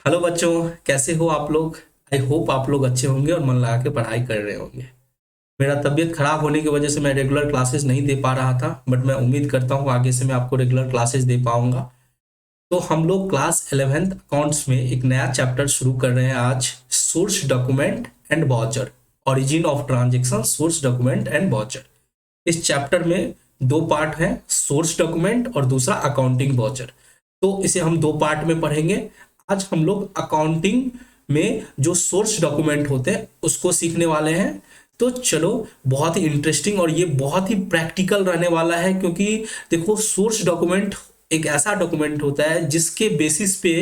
Hello बच्चों, कैसे हो आप लोग। आई होप आप लोग अच्छे होंगे और मन लगा के पढ़ाई कर रहे होंगे। मेरा तबीयत खराब होने की वजह से मैं रेगुलर क्लासेस नहीं दे पा रहा था, बट मैं उम्मीद करता हूँ आगे से मैं आपको रेगुलर क्लासेस दे पाऊंगा। तो हम लोग क्लास 11th अकाउंट्स में एक नया चैप्टर शुरू कर रहे हैं आज। Source document and voucher, origin of transaction, source document and voucher. इस चैप्टर में दो पार्ट हैं, सोर्स डॉक्यूमेंट और दूसरा अकाउंटिंग वाउचर। तो इसे हम दो पार्ट में पढ़ेंगे। आज हम लोग अकाउंटिंग में जो सोर्स डॉक्यूमेंट होते हैं उसको सीखने वाले हैं। तो चलो, बहुत ही इंटरेस्टिंग और ये बहुत ही प्रैक्टिकल रहने वाला है, क्योंकि देखो, सोर्स डॉक्यूमेंट एक ऐसा डॉक्यूमेंट होता है जिसके बेसिस पे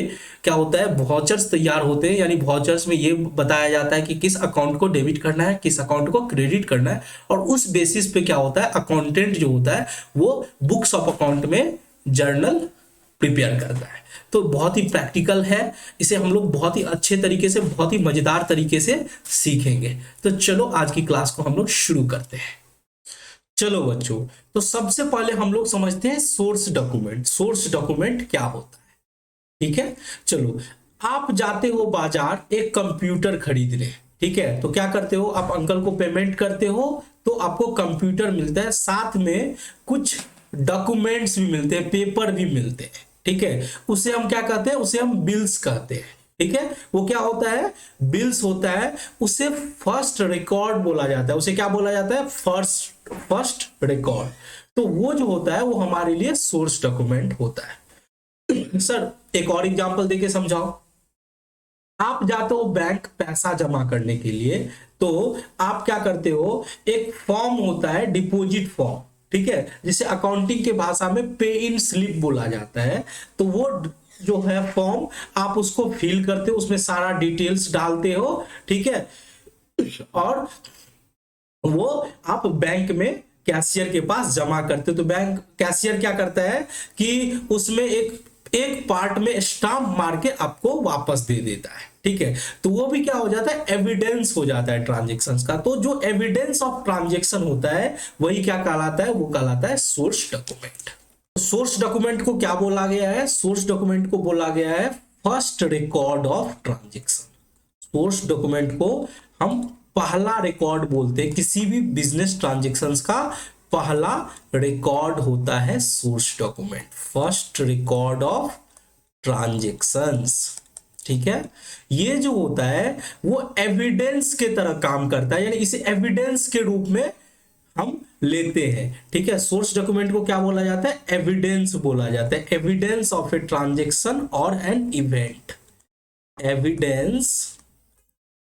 क्या होता है, वाउचर्स तैयार होते हैं। यानी वाउचर्स में ये बताया जाता है कि किस अकाउंट को डेबिट करना है, किस अकाउंट को क्रेडिट करना है, और उस बेसिस पे क्या होता है, अकाउंटेंट जो होता है वो बुक्स ऑफ अकाउंट में जर्नल प्रिपेयर करता है। तो बहुत ही प्रैक्टिकल है, इसे हम लोग बहुत ही अच्छे तरीके से, बहुत ही मजेदार तरीके से सीखेंगे। तो चलो आज की क्लास को हम लोग शुरू करते हैं। चलो बच्चों, तो सबसे पहले हम लोग समझते हैं सोर्स डॉक्यूमेंट। सोर्स डॉक्यूमेंट क्या होता है, ठीक है। चलो, आप जाते हो बाजार एक कंप्यूटर खरीदने, ठीक है। तो क्या करते हो, आप अंकल को पेमेंट करते हो, तो आपको कंप्यूटर मिलता है, साथ में कुछ डॉक्यूमेंट्स भी मिलते हैं, पेपर भी मिलते हैं, ठीक है। उसे हम क्या कहते हैं, उसे हम बिल्स कहते हैं, ठीक है। वो क्या होता है, बिल्स होता है। उसे फर्स्ट रिकॉर्ड बोला जाता है। उसे क्या बोला जाता है, फर्स्ट फर्स्ट रिकॉर्ड। तो वो जो होता है वो हमारे लिए सोर्स डॉक्यूमेंट होता है। सर, एक और एग्जांपल देके समझाओ। आप जाते हो बैंक पैसा जमा करने के लिए, तो आप क्या करते हो, एक फॉर्म होता है, डिपॉजिट फॉर्म, ठीक है, जिसे अकाउंटिंग के भाषा में पे इन स्लिप बोला जाता है। तो वो जो है फॉर्म, आप उसको फिल करते हो, उसमें सारा डिटेल्स डालते हो, ठीक है। और वो आप बैंक में कैशियर के पास जमा करते हो। तो बैंक कैशियर क्या करता है कि उसमें एक एक पार्ट में स्टाम्प मार के आपको वापस दे देता है, ठीक है। तो वो भी क्या हो जाता है, एविडेंस हो जाता है ट्रांजेक्शन का। तो जो एविडेंस ऑफ ट्रांजेक्शन होता है वही क्या कहलाता है, वो कहलाता है सोर्स डॉक्यूमेंट। सोर्स डॉक्यूमेंट को क्या बोला गया है, सोर्स डॉक्यूमेंट को बोला गया है first record of transaction. Source document को हम पहला रिकॉर्ड बोलते हैं। किसी भी बिजनेस ट्रांजेक्शन्स का पहला रिकॉर्ड होता है source document, first record of transactions, ठीक है। ये जो होता है वो एविडेंस के तरह काम करता है, यानी इसे एविडेंस के रूप में हम लेते हैं, ठीक है। सोर्स डॉक्यूमेंट को क्या बोला जाता है, एविडेंस बोला जाता है। एविडेंस ऑफ ए ट्रांजेक्शन और an event, evidence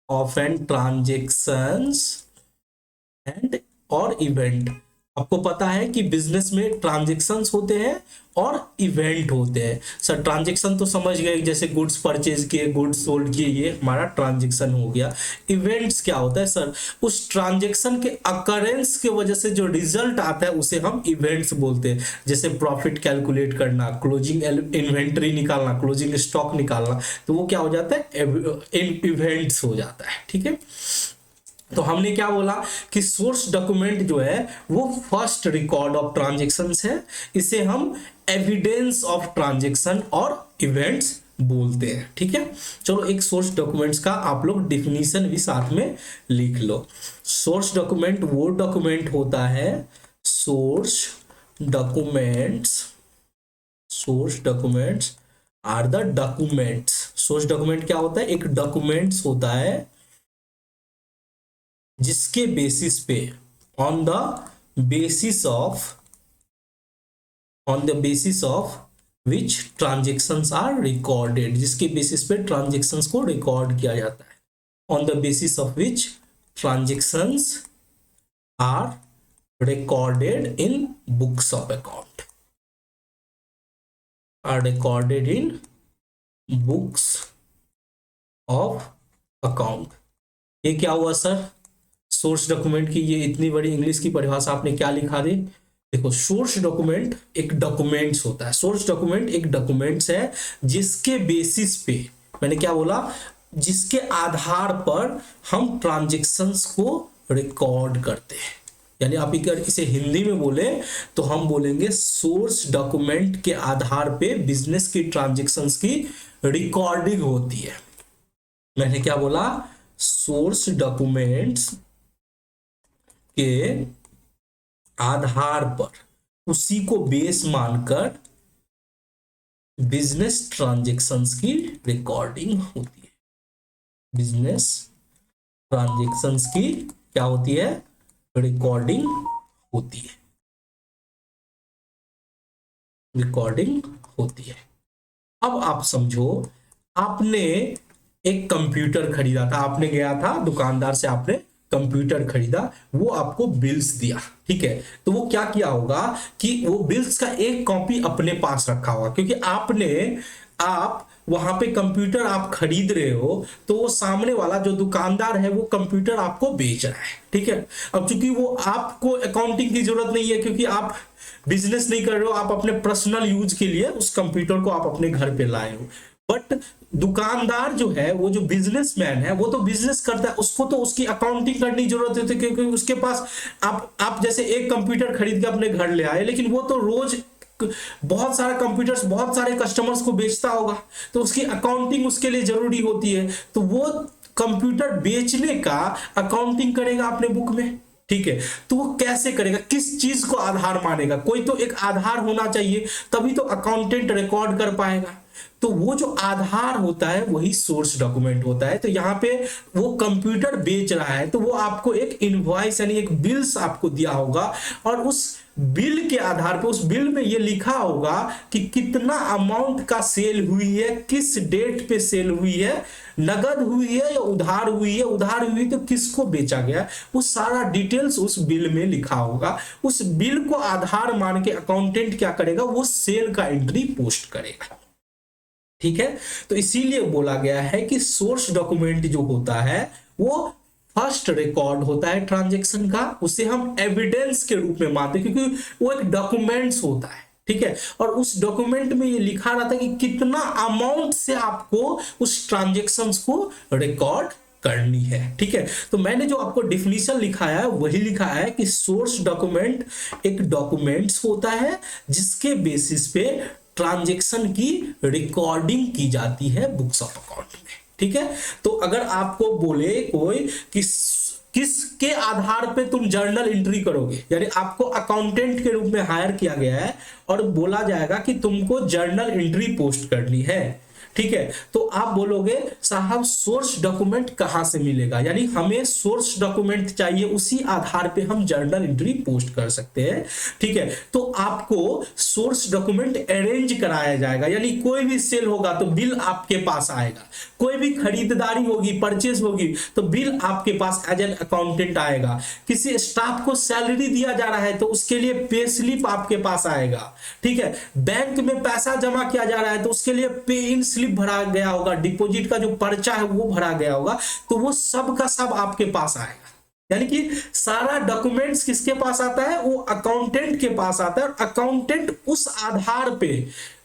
of an transactions and और इवेंट। आपको पता है कि बिजनेस में ट्रांजेक्शंस होते हैं और इवेंट होते हैं। सर, ट्रांजेक्शन तो समझ गए, जैसे गुड्स परचेज किए, गुड्स सोल्ड किए, ये हमारा ट्रांजेक्शन हो गया। इवेंट्स क्या होता है सर, उस ट्रांजेक्शन के अकरेंस की वजह से जो रिजल्ट आता है उसे हम इवेंट्स बोलते हैं। जैसे प्रॉफिट कैलकुलेट करना, क्लोजिंग इन्वेंट्री निकालना, क्लोजिंग स्टॉक निकालना, तो वो क्या हो जाता है, इवेंट्स हो जाता है, ठीक है। तो हमने क्या बोला कि सोर्स डॉक्यूमेंट जो है वो फर्स्ट रिकॉर्ड ऑफ ट्रांजेक्शंस है। इसे हम एविडेंस ऑफ ट्रांजेक्शन और इवेंट्स बोलते हैं, ठीक है। चलो, एक सोर्स डॉक्यूमेंट्स का आप लोग डिफिनीशन भी साथ में लिख लो। सोर्स डॉक्यूमेंट वो डॉक्यूमेंट होता है, source documents, source documents are the documents. Source document क्या होता है, एक डॉक्यूमेंट्स होता है जिसके बेसिस पे, on the basis of, on the basis of which transactions are recorded, जिसके बेसिस पे ट्रांजेक्शंस को रिकॉर्ड किया जाता है। On the basis of which transactions are recorded in books of account, are recorded in books of account. ये क्या हुआ sir, source document की ये इतनी बड़ी इंग्लिश की परिभाषा आपने क्या लिखा दी। देखो, सोर्स डॉक्यूमेंट एक डॉक्यूमेंट्स होता है। सोर्स डॉक्यूमेंट एक डॉक्यूमेंट्स है जिसके बेसिस पे, मैंने क्या बोला, जिसके आधार पर हम ट्रांजेक्शंस को रिकॉर्ड करते हैं, यानी आप अगर इसे हिंदी में बोले तो हम बोलेंगे सोर्स डॉक्यूमेंट के आधार पे बिजनेस की ट्रांजैक्शंस की रिकॉर्डिंग होती है। मैंने क्या बोला? सोर्स डॉक्यूमेंट्स के आधार पर, उसी को बेस मानकर बिजनेस ट्रांजैक्शंस की रिकॉर्डिंग होती है। बिजनेस ट्रांजैक्शंस की क्या होती है? रिकॉर्डिंग होती है। रिकॉर्डिंग होती है। अब आप समझो, आपने एक कंप्यूटर खरीदा था, आपने गया था दुकानदार से, आपने कंप्यूटर खरीदा, वो आपको बिल्स दिया, ठीक है। तो वो क्या किया होगा कि वो बिल्स का एक कॉपी अपने पास रखा होगा, क्योंकि आप वहां पे कंप्यूटर आप खरीद रहे हो, तो वो सामने वाला जो दुकानदार है वो कंप्यूटर आपको बेच रहा है, ठीक है। अब चूंकि वो आपको अकाउंटिंग की जरूरत नहीं है, क्योंकि आप बिजनेस नहीं कर रहे हो, आप अपने पर्सनल यूज के लिए उस कंप्यूटर को आप अपने घर पे लाए हो। बट दुकानदार जो है, वो जो बिजनेसमैन है, वो तो बिजनेस करता है, उसको तो उसकी अकाउंटिंग करने की जरूरत है, क्योंकि उसके पास आप जैसे एक कंप्यूटर खरीद के अपने घर ले आए, लेकिन वो तो रोज बहुत सारे कंप्यूटर्स बहुत सारे कस्टमर्स को बेचता होगा, तो उसकी अकाउंटिंग उसके लिए जरूरी होती है। तो वो कंप्यूटर बेचने का अकाउंटिंग करेगा अपने बुक में, ठीक है। तो वो कैसे करेगा? किस चीज को आधार मानेगा? कोई तो एक आधार होना चाहिए, तभी तो अकाउंटेंट रिकॉर्ड कर पाएगा। तो वो जो आधार होता है वही सोर्स डॉक्यूमेंट होता है। तो यहाँ पे वो कंप्यूटर बेच रहा है, तो वो आपको एक इनवॉइस यानी एक बिल्स आपको दिया होगा, और उस बिल के आधार पे, उस बिल में ये लिखा होगा कि कितना अमाउंट का सेल हुई है, किस डेट पे सेल हुई है, नगद हुई है या उधार हुई है, उधार हुई तो किसको बेचा गया, वो सारा डिटेल्स उस बिल में लिखा होगा। उस बिल को आधार मान के अकाउंटेंट क्या करेगा? वो सेल का एंट्री पोस्ट करेगा, ठीक है। तो इसीलिए बोला गया है कि सोर्स डॉक्यूमेंट जो होता है वो फर्स्ट रिकॉर्ड होता है ट्रांजैक्शन का, उसे हम एविडेंस के रूप में मानते हैं, क्योंकि वो एक डॉक्यूमेंट्स होता है, ठीक है। और उस डॉक्यूमेंट में ये लिखा रहता है कि कितना अमाउंट से आपको उस ट्रांजैक्शंस को रिकॉर्ड करनी है, ठीक है। तो मैंने जो आपको डिफिनीशन लिखाया है वही लिखा है कि सोर्स डॉक्यूमेंट एक डॉक्यूमेंट्स होता है जिसके बेसिस पे ट्रांजैक्शन की रिकॉर्डिंग की जाती है बुक्स ऑफ अकाउंट में, ठीक है। तो अगर आपको बोले कोई कि किसके आधार पे तुम जर्नल एंट्री करोगे, यानी आपको अकाउंटेंट के रूप में हायर किया गया है और बोला जाएगा कि तुमको जर्नल एंट्री पोस्ट करनी है, ठीक है। तो आप बोलोगे साहब सोर्स डॉक्यूमेंट कहां से मिलेगा, यानी हमें सोर्स डॉक्यूमेंट चाहिए, उसी आधार पे हम जर्नल एंट्री पोस्ट कर सकते हैं, ठीक है। तो आपको सोर्स डॉक्यूमेंट अरेंज कराया जाएगा, यानी कोई भी सेल होगा तो बिल आपके पास आएगा, कोई भी खरीदारी होगी, परचेज होगी, तो बिल आपके पास एज एन अकाउंटेंट आएगा। किसी स्टाफ को सैलरी दिया जा रहा है तो उसके लिए पे स्लिप आपके पास आएगा, ठीक है। बैंक में पैसा जमा किया जा रहा है तो उसके लिए पे इन स्लिप भरा गया होगा, डिपॉजिट का जो पर्चा है वो भरा गया होगा, तो वो सब का सब आपके पास आएगा। यानी कि सारा डॉक्यूमेंट्स किसके पास आता है? वो अकाउंटेंट के पास आता है, और अकाउंटेंट उस आधार पे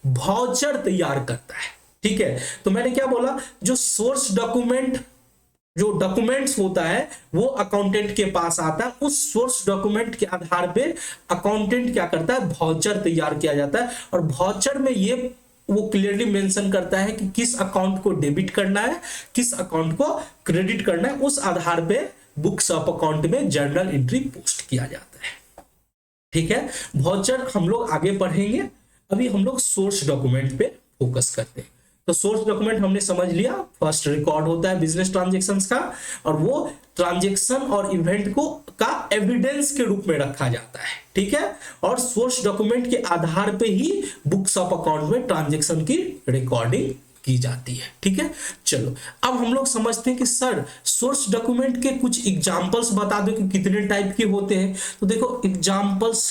वाउचर तैयार करता है, ठीक है। तो मैंने क्या बोला, जो सोर्स डॉक्यूमेंट जो डॉक्यूमेंट्स होता है वो अकाउंटेंट के पास आता है, उस सोर्स डॉक्यूमेंट के आधार पे अकाउंटेंट क्या करता है? वाउचर तैयार किया जाता है, और वाउचर में ये वो क्लियरली मेंशन करता है कि किस अकाउंट को डेबिट करना है, किस अकाउंट को क्रेडिट करना है, उस आधार पे बुक्स ऑफ अकाउंट में जर्नल एंट्री पोस्ट किया जाता है, ठीक है। वाउचर हम लोग आगे पढ़ेंगे, अभी हम लोग सोर्स डॉक्यूमेंट पे फोकस करते हैं। तो सोर्स डॉक्यूमेंट हमने समझ लिया, फर्स्ट रिकॉर्ड होता है बिजनेस ट्रांजैक्शंस का, और वो ट्रांजैक्शन और इवेंट को का एविडेंस के रूप में रखा जाता है, ठीक है। और सोर्स डॉक्यूमेंट के आधार पे ही बुक्स ऑफ अकाउंट में ट्रांजैक्शन की रिकॉर्डिंग की जाती है, ठीक है। चलो अब हम लोग समझते हैं कि सर सोर्स डॉक्यूमेंट के कुछ एग्जांपल्स बता दो कि कितने टाइप के होते हैं। तो देखो एग्जांपल्स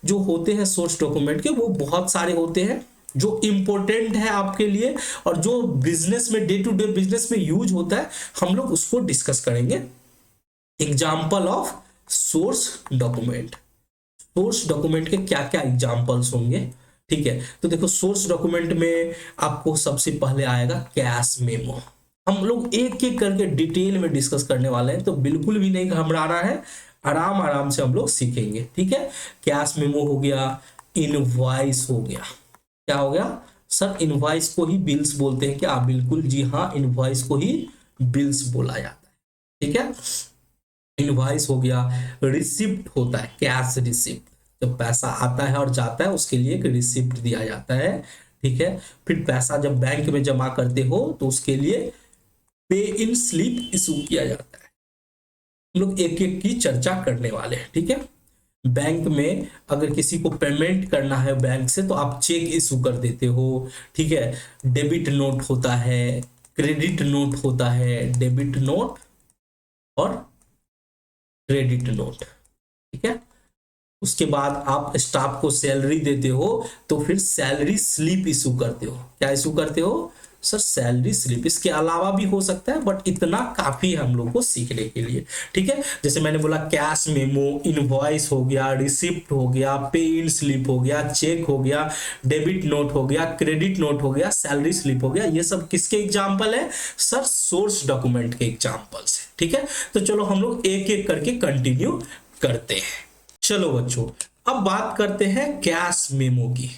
जो होते हैं सोर्स डॉक्यूमेंट के वो बहुत सारे होते हैं, जो इंपॉर्टेंट है आपके लिए और जो बिजनेस में डे टू डे बिजनेस में यूज होता है, हम लोग उसको डिस्कस करेंगे। Example of source document, source document के क्या क्या एग्जाम्पल्स होंगे, ठीक है। तो देखो सोर्स डॉक्यूमेंट में आपको सबसे पहले आएगा कैश मेमो। हम लोग एक एक करके डिटेल में डिस्कस करने वाले हैं, तो बिल्कुल भी नहीं घबराना है, आराम आराम से हम लोग सीखेंगे, ठीक है। कैश मेमो हो गया, इनवॉइस हो गया। क्या हो गया सर? इनवॉइस को ही बिल्स बोलते हैं क्या? बिल्कुल जी हाँ, इनवॉइस को ही बिल्स बोला जाता है, ठीक है। इनवॉइस हो गया। रिसिप्ट होता है, कैश रिसिप्ट, जब पैसा आता है और जाता है उसके लिए एक रिसिप्ट दिया जाता है, ठीक है। फिर पैसा जब बैंक में जमा करते हो तो उसके लिए पे इन स्लिप इशू किया जाता है। हम लोग एक एक की चर्चा करने वाले हैं, ठीक है। बैंक में अगर किसी को पेमेंट करना है बैंक से तो आप चेक इशू कर देते हो, ठीक है। डेबिट नोट होता है, क्रेडिट नोट होता है, डेबिट नोट और क्रेडिट नोट, ठीक है। उसके बाद आप स्टाफ को सैलरी देते हो तो फिर सैलरी स्लिप इशू करते हो। क्या इशू करते हो सर? Salary slip. इसके अलावा भी हो सकता है बट इतना काफी है हम लोग को सीखने के लिए, ठीक है। जैसे मैंने बोला कैश मेमो, इनवॉइस हो गया, रिसिप्ट हो गया, पे इन स्लिप हो गया, चेक हो गया, डेबिट नोट हो गया, क्रेडिट नोट हो गया, सैलरी स्लिप हो गया। ये सब किसके एग्जाम्पल है सर? सोर्स डॉक्यूमेंट के एग्जाम्पल्स है, ठीक है। तो चलो हम लोग एक एक करके कंटिन्यू करते हैं। चलो बच्चों, अब बात करते हैं कैश मेमो की।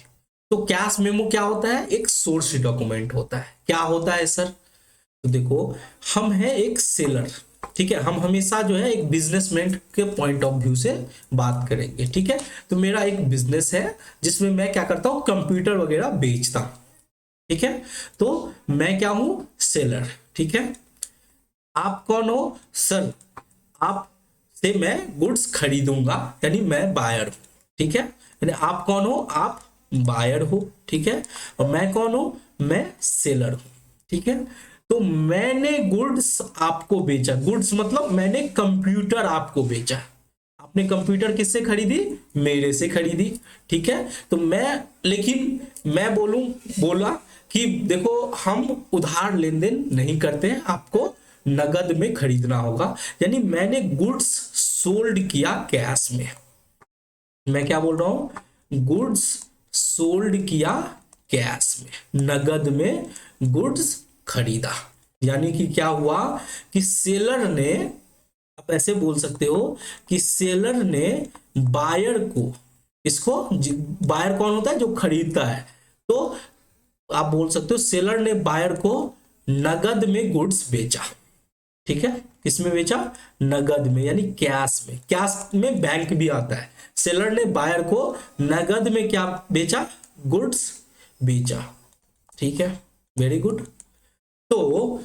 तो कैश मेमो क्या होता है? एक सोर्स डॉक्यूमेंट होता है। क्या होता है सर? तो देखो, हम है एक सेलर, ठीक है। हम हमेशा जो है एक बिजनेसमैन के पॉइंट ऑफ व्यू से बात करेंगे, ठीक है। तो मेरा एक बिजनेस है जिसमें मैं क्या करता हूं? कंप्यूटर वगैरह बेचता हूं, ठीक है। तो मैं क्या हूं? सेलर, ठीक है। आप कौन हो सर? आप से मैं गुड्स खरीदूंगा, यानी मैं बायर हूं, ठीक है। यानी आप कौन हो? आप बायर हो, ठीक है। और मैं कौन हूं? मैं सेलर हूं, ठीक है। तो मैंने गुड्स आपको बेचा, गुड्स मतलब मैंने कंप्यूटर आपको बेचा। आपने कंप्यूटर किससे खरीदी? मेरे से खरीदी, ठीक है। तो मैं, लेकिन मैं बोला कि देखो हम उधार लेन देन नहीं करते हैं, आपको नगद में खरीदना होगा। यानी मैंने गुड्स सोल्ड किया कैश में। मैं क्या बोल रहा हूं? गुड्स सोल्ड किया कैश में, नगद में गुड्स खरीदा। यानी कि क्या हुआ कि सेलर ने, आप ऐसे बोल सकते हो कि सेलर ने बायर को, इसको, बायर कौन होता है? जो खरीदता है। तो आप बोल सकते हो सेलर ने बायर को नगद में गुड्स बेचा, ठीक है। किसमें बेचा? नगद में, यानी कैश में। कैश में बैंक भी आता है। सेलर ने बायर को नगद में क्या बेचा? गुड्स बेचा, ठीक है। Very good. तो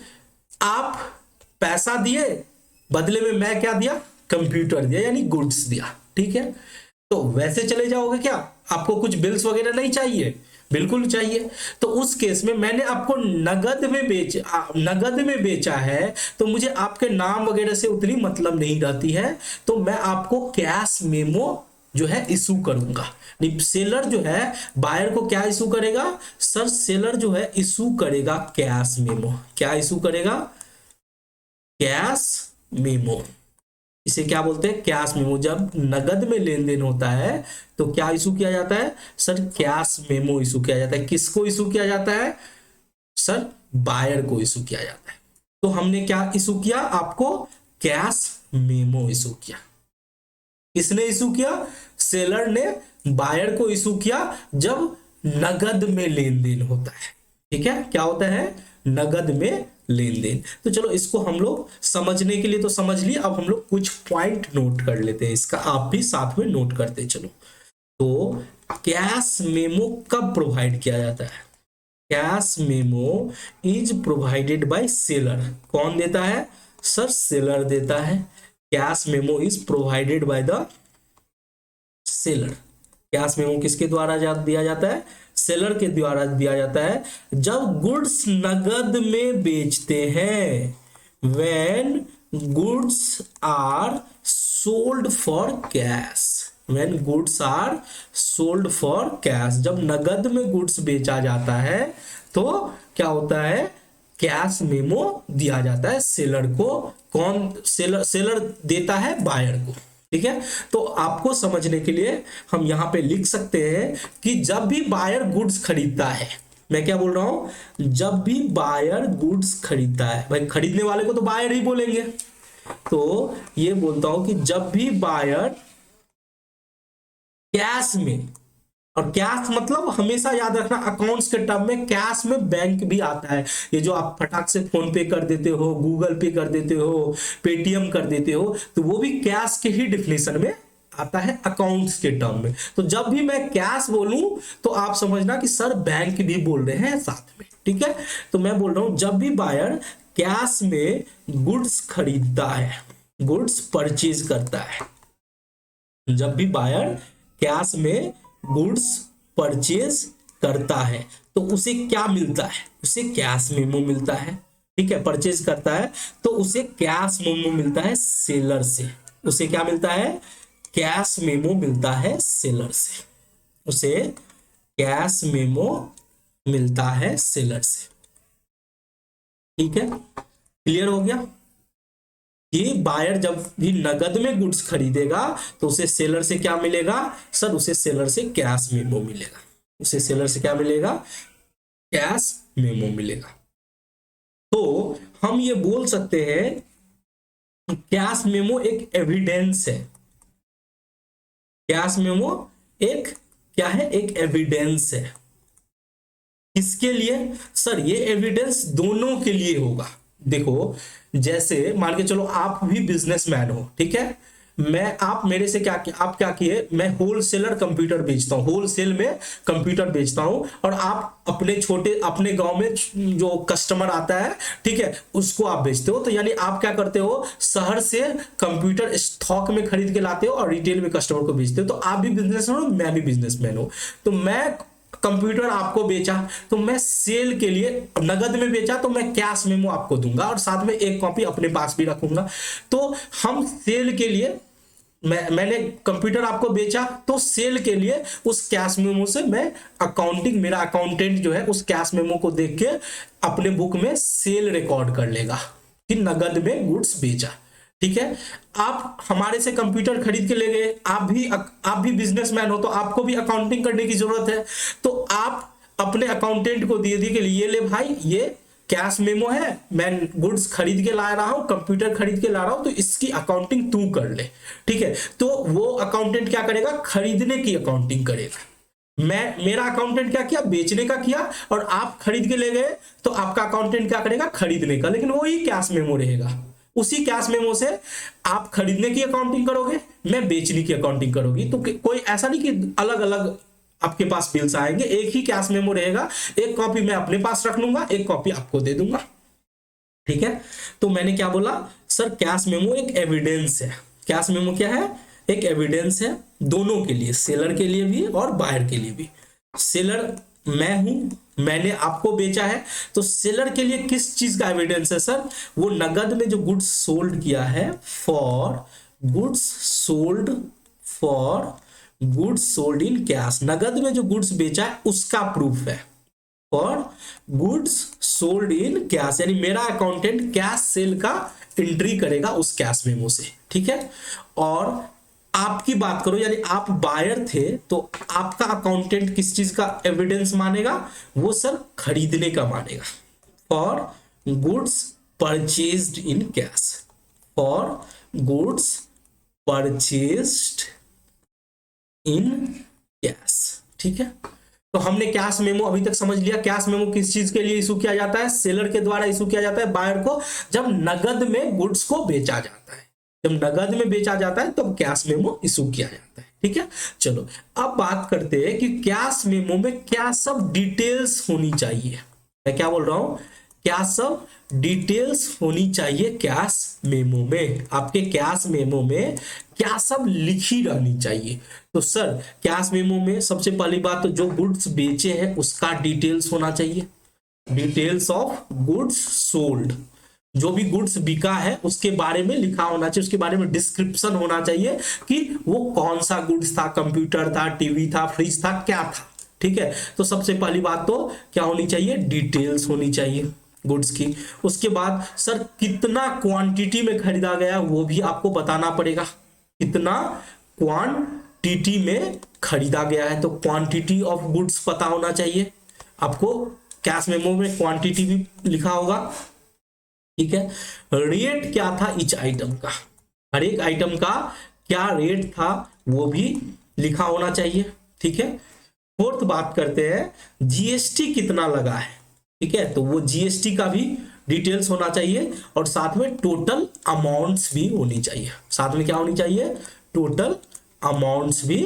आप पैसा दिए, बदले में मैं क्या दिया? कंप्यूटर दिया, यानी गुड्स दिया, ठीक है। तो वैसे चले जाओगे क्या? आपको कुछ बिल्स वगैरह नहीं चाहिए? बिल्कुल चाहिए। तो उस केस में मैंने आपको नगद में बेचा है, तो मुझे आपके नाम वगैरह से उतनी मतलब नहीं रहती है। तो मैं आपको कैश मेमो जो है इशू करूंगा। सेलर जो है बायर को क्या इशू करेगा सर? सेलर जो है इशू करेगा कैश मेमो। क्या इशू करेगा? Cash memo. इसे क्या बोलते हैं? Cash memo. जब नगद में लेन देन होता है तो क्या इशू किया जाता है सर? कैश मेमो इशू किया जाता है। किसको इशू किया जाता है सर? बायर को इशू किया जाता है। तो हमने क्या इशू किया? आपको कैश मेमो इशू किया। किसने इशू किया? सेलर ने बायर को इशू किया जब नगद में लेन देन होता है, ठीक है। क्या होता है? नगद में लेन देन। तो चलो इसको हम लोग समझने के लिए तो समझ लिए, अब हम लोग कुछ पॉइंट नोट कर लेते हैं। इसका आप भी साथ में नोट करते चलो। तो कैश मेमो कब प्रोवाइड किया जाता है? Cash memo is provided by seller. कौन देता है सर? सेलर देता है। Cash memo is provided by the seller. Cash memo किसके द्वारा दिया जाता है? सेलर के द्वारा दिया जाता है जब गुड्स नगद में बेचते हैं। when goods are sold for cash, when goods are sold for cash, जब नगद में गुड्स बेचा जाता है तो क्या होता है? कैश मेमो दिया जाता है सेलर को। कौन सेलर देता है? बायर को, ठीक है। तो आपको समझने के लिए हम यहां पे लिख सकते हैं कि जब भी बायर गुड्स खरीदता है, मैं क्या बोल रहा हूं? जब भी बायर गुड्स खरीदता है, भाई खरीदने वाले को तो बायर ही बोलेंगे। तो ये बोलता हूं कि जब भी बायर कैश में, और कैश मतलब हमेशा याद रखना अकाउंट्स के टर्म में कैश में बैंक भी आता है। ये जो आप फटाक से फोन पे कर देते हो, गूगल पे कर देते हो, पेटीएम कर देते हो, तो वो भी कैश के ही डिफिनेशन में आता है अकाउंट्स के टर्म में। तो जब भी मैं कैश बोलूं तो आप समझना कि सर बैंक भी बोल रहे हैं साथ में, ठीक है। तो मैं बोल रहा हूं जब भी बायर कैश में गुड्स खरीदता है, गुड्स परचेज करता है, जब भी बायर कैश में गुड्स परचेज करता है तो उसे क्या मिलता है, उसे कैश मेमो मिलता है, ठीक है। परचेज करता है तो उसे कैश मेमो मिलता है सेलर से, उसे क्या मिलता है, कैश मेमो मिलता है सेलर से, उसे कैश मेमो मिलता है सेलर से, ठीक है। क्लियर हो गया कि बायर जब भी नगद में गुड्स खरीदेगा तो उसे सेलर से क्या मिलेगा, सर उसे सेलर से कैश मेमो मिलेगा, उसे सेलर से क्या मिलेगा, कैश मेमो मिलेगा। तो हम ये बोल सकते हैं कि कैश मेमो एक एविडेंस है, कैश मेमो एक क्या है, एक एविडेंस है। किसके लिए, सर ये एविडेंस दोनों के लिए होगा। देखो जैसे मान के चलो आप भी बिजनेसमैन हो, ठीक है, मैं आप मेरे से क्या आप क्या किए, मैं होलसेलर कंप्यूटर बेचता हूँ, होलसेल में कंप्यूटर बेचता हूँ, और आप अपने छोटे अपने गांव में जो कस्टमर आता है, ठीक है, उसको आप बेचते हो। तो यानी आप क्या करते हो, शहर से कंप्यूटर स्टॉक में खरीद के लाते हो और रिटेल में कस्टमर को बेचते हो। तो आप भी बिजनेसमैन हो, मैं भी बिजनेसमैन हूँ। तो मैं कंप्यूटर आपको बेचा तो मैं सेल के लिए नगद में बेचा तो मैं कैश मेमो आपको दूंगा और साथ में एक कॉपी अपने पास भी रखूंगा। तो हम सेल के लिए मैंने कंप्यूटर आपको बेचा तो सेल के लिए उस कैश मेमो से मैं अकाउंटिंग, मेरा अकाउंटेंट जो है उस कैश मेमो को देख के अपने बुक में सेल रिकॉर्ड कर लेगा कि नगद में गुड्स बेचा, ठीक है। आप हमारे से कंप्यूटर खरीद के ले गए, आप भी बिजनेसमैन हो तो आपको भी अकाउंटिंग करने की जरूरत है। तो आप अपने अकाउंटेंट को दे दिए कि ये ले भाई, ये कैश मेमो है, मैं गुड्स खरीद के ला रहा हूं, कंप्यूटर खरीद के ला रहा हूं, तो इसकी अकाउंटिंग तू कर ले, ठीक है। तो वो अकाउंटेंट क्या करेगा, खरीदने की अकाउंटिंग करेगा। मेरा अकाउंटेंट क्या किया, बेचने का किया, और आप खरीद के ले गए तो आपका अकाउंटेंट क्या करेगा, खरीदने का। लेकिन वही कैश मेमो रहेगा, उसी कैश मेमो से आप खरीदने की अकाउंटिंग करोगे, मैं बेचने की अकाउंटिंग करोगी। तो कोई ऐसा नहीं कि अलग अलग आपके पास बिल्स आएंगे, एक ही कैश मेमो रहेगा। एक कॉपी मैं अपने पास रख लूंगा, एक कॉपी आपको दे दूंगा, ठीक है। तो मैंने क्या बोला, सर कैश मेमो एक एविडेंस है। कैश मेमो क्या है, एक एविडेंस है दोनों के लिए, सेलर के लिए भी और बायर के लिए भी। सेलर मैं हूं, मैंने आपको बेचा है, तो सेलर के लिए किस चीज का एविडेंस है, सर वो नगद में जो गुड्स सोल्ड किया है, for goods sold in cash, नगद में जो गुड्स बेचा है उसका प्रूफ है। For goods sold in cash, यानी मेरा अकाउंटेंट कैश सेल का एंट्री करेगा उस कैश मेमो से, ठीक है। और आपकी बात करो, यानी आप बायर थे तो आपका अकाउंटेंट किस चीज का एविडेंस मानेगा, वो सर खरीदने का मानेगा। For goods purchased in cash, for goods purchased in cash, ठीक है। तो हमने कैश मेमो अभी तक समझ लिया। कैश मेमो किस चीज के लिए इशू किया जाता है, सेलर के द्वारा इशू किया जाता है बायर को, जब नगद में गुड्स को बेचा जाता है। जब नगद में बेचा जाता है तब कैश मेमो इशू किया जाता है, ठीक है। चलो अब बात करते हैं कि कैश मेमो में क्या सब डिटेल्स होनी चाहिए। मैं क्या बोल रहा हूं, क्या सब डिटेल्स होनी चाहिए कैश मेमो में, आपके कैश मेमो में क्या सब लिखी रहनी चाहिए। तो सर कैश मेमो में सबसे पहली बात तो जो गुड्स बेचे हैं उसका डिटेल्स होना चाहिए, डिटेल्स ऑफ गुड्स सोल्ड, जो भी गुड्स बिका है उसके बारे में लिखा होना चाहिए, उसके बारे में डिस्क्रिप्शन होना चाहिए कि वो कौन सा गुड्स था, कंप्यूटर था, टीवी था, फ्रिज था, क्या था, ठीक है। तो सबसे पहली बात तो क्या होनी चाहिए, डिटेल्स होनी चाहिए गुड्स की। उसके बाद सर कितना क्वांटिटी में खरीदा गया वो भी आपको बताना पड़ेगा, कितना क्वांटिटी में खरीदा गया है, तो क्वांटिटी ऑफ गुड्स पता होना चाहिए आपको। कैश मेमो में क्वांटिटी भी लिखा होगा, ठीक है। रेट क्या था ईच आइटम का, हर एक आइटम का क्या रेट था वो भी लिखा होना चाहिए। ठीक है। फोर्थ बात करते हैं जीएसटी कितना लगा है। ठीक है, तो वो जीएसटी का भी डिटेल्स होना चाहिए और साथ में टोटल अमाउंट्स भी होनी चाहिए। साथ में क्या होनी चाहिए, टोटल अमाउंट्स भी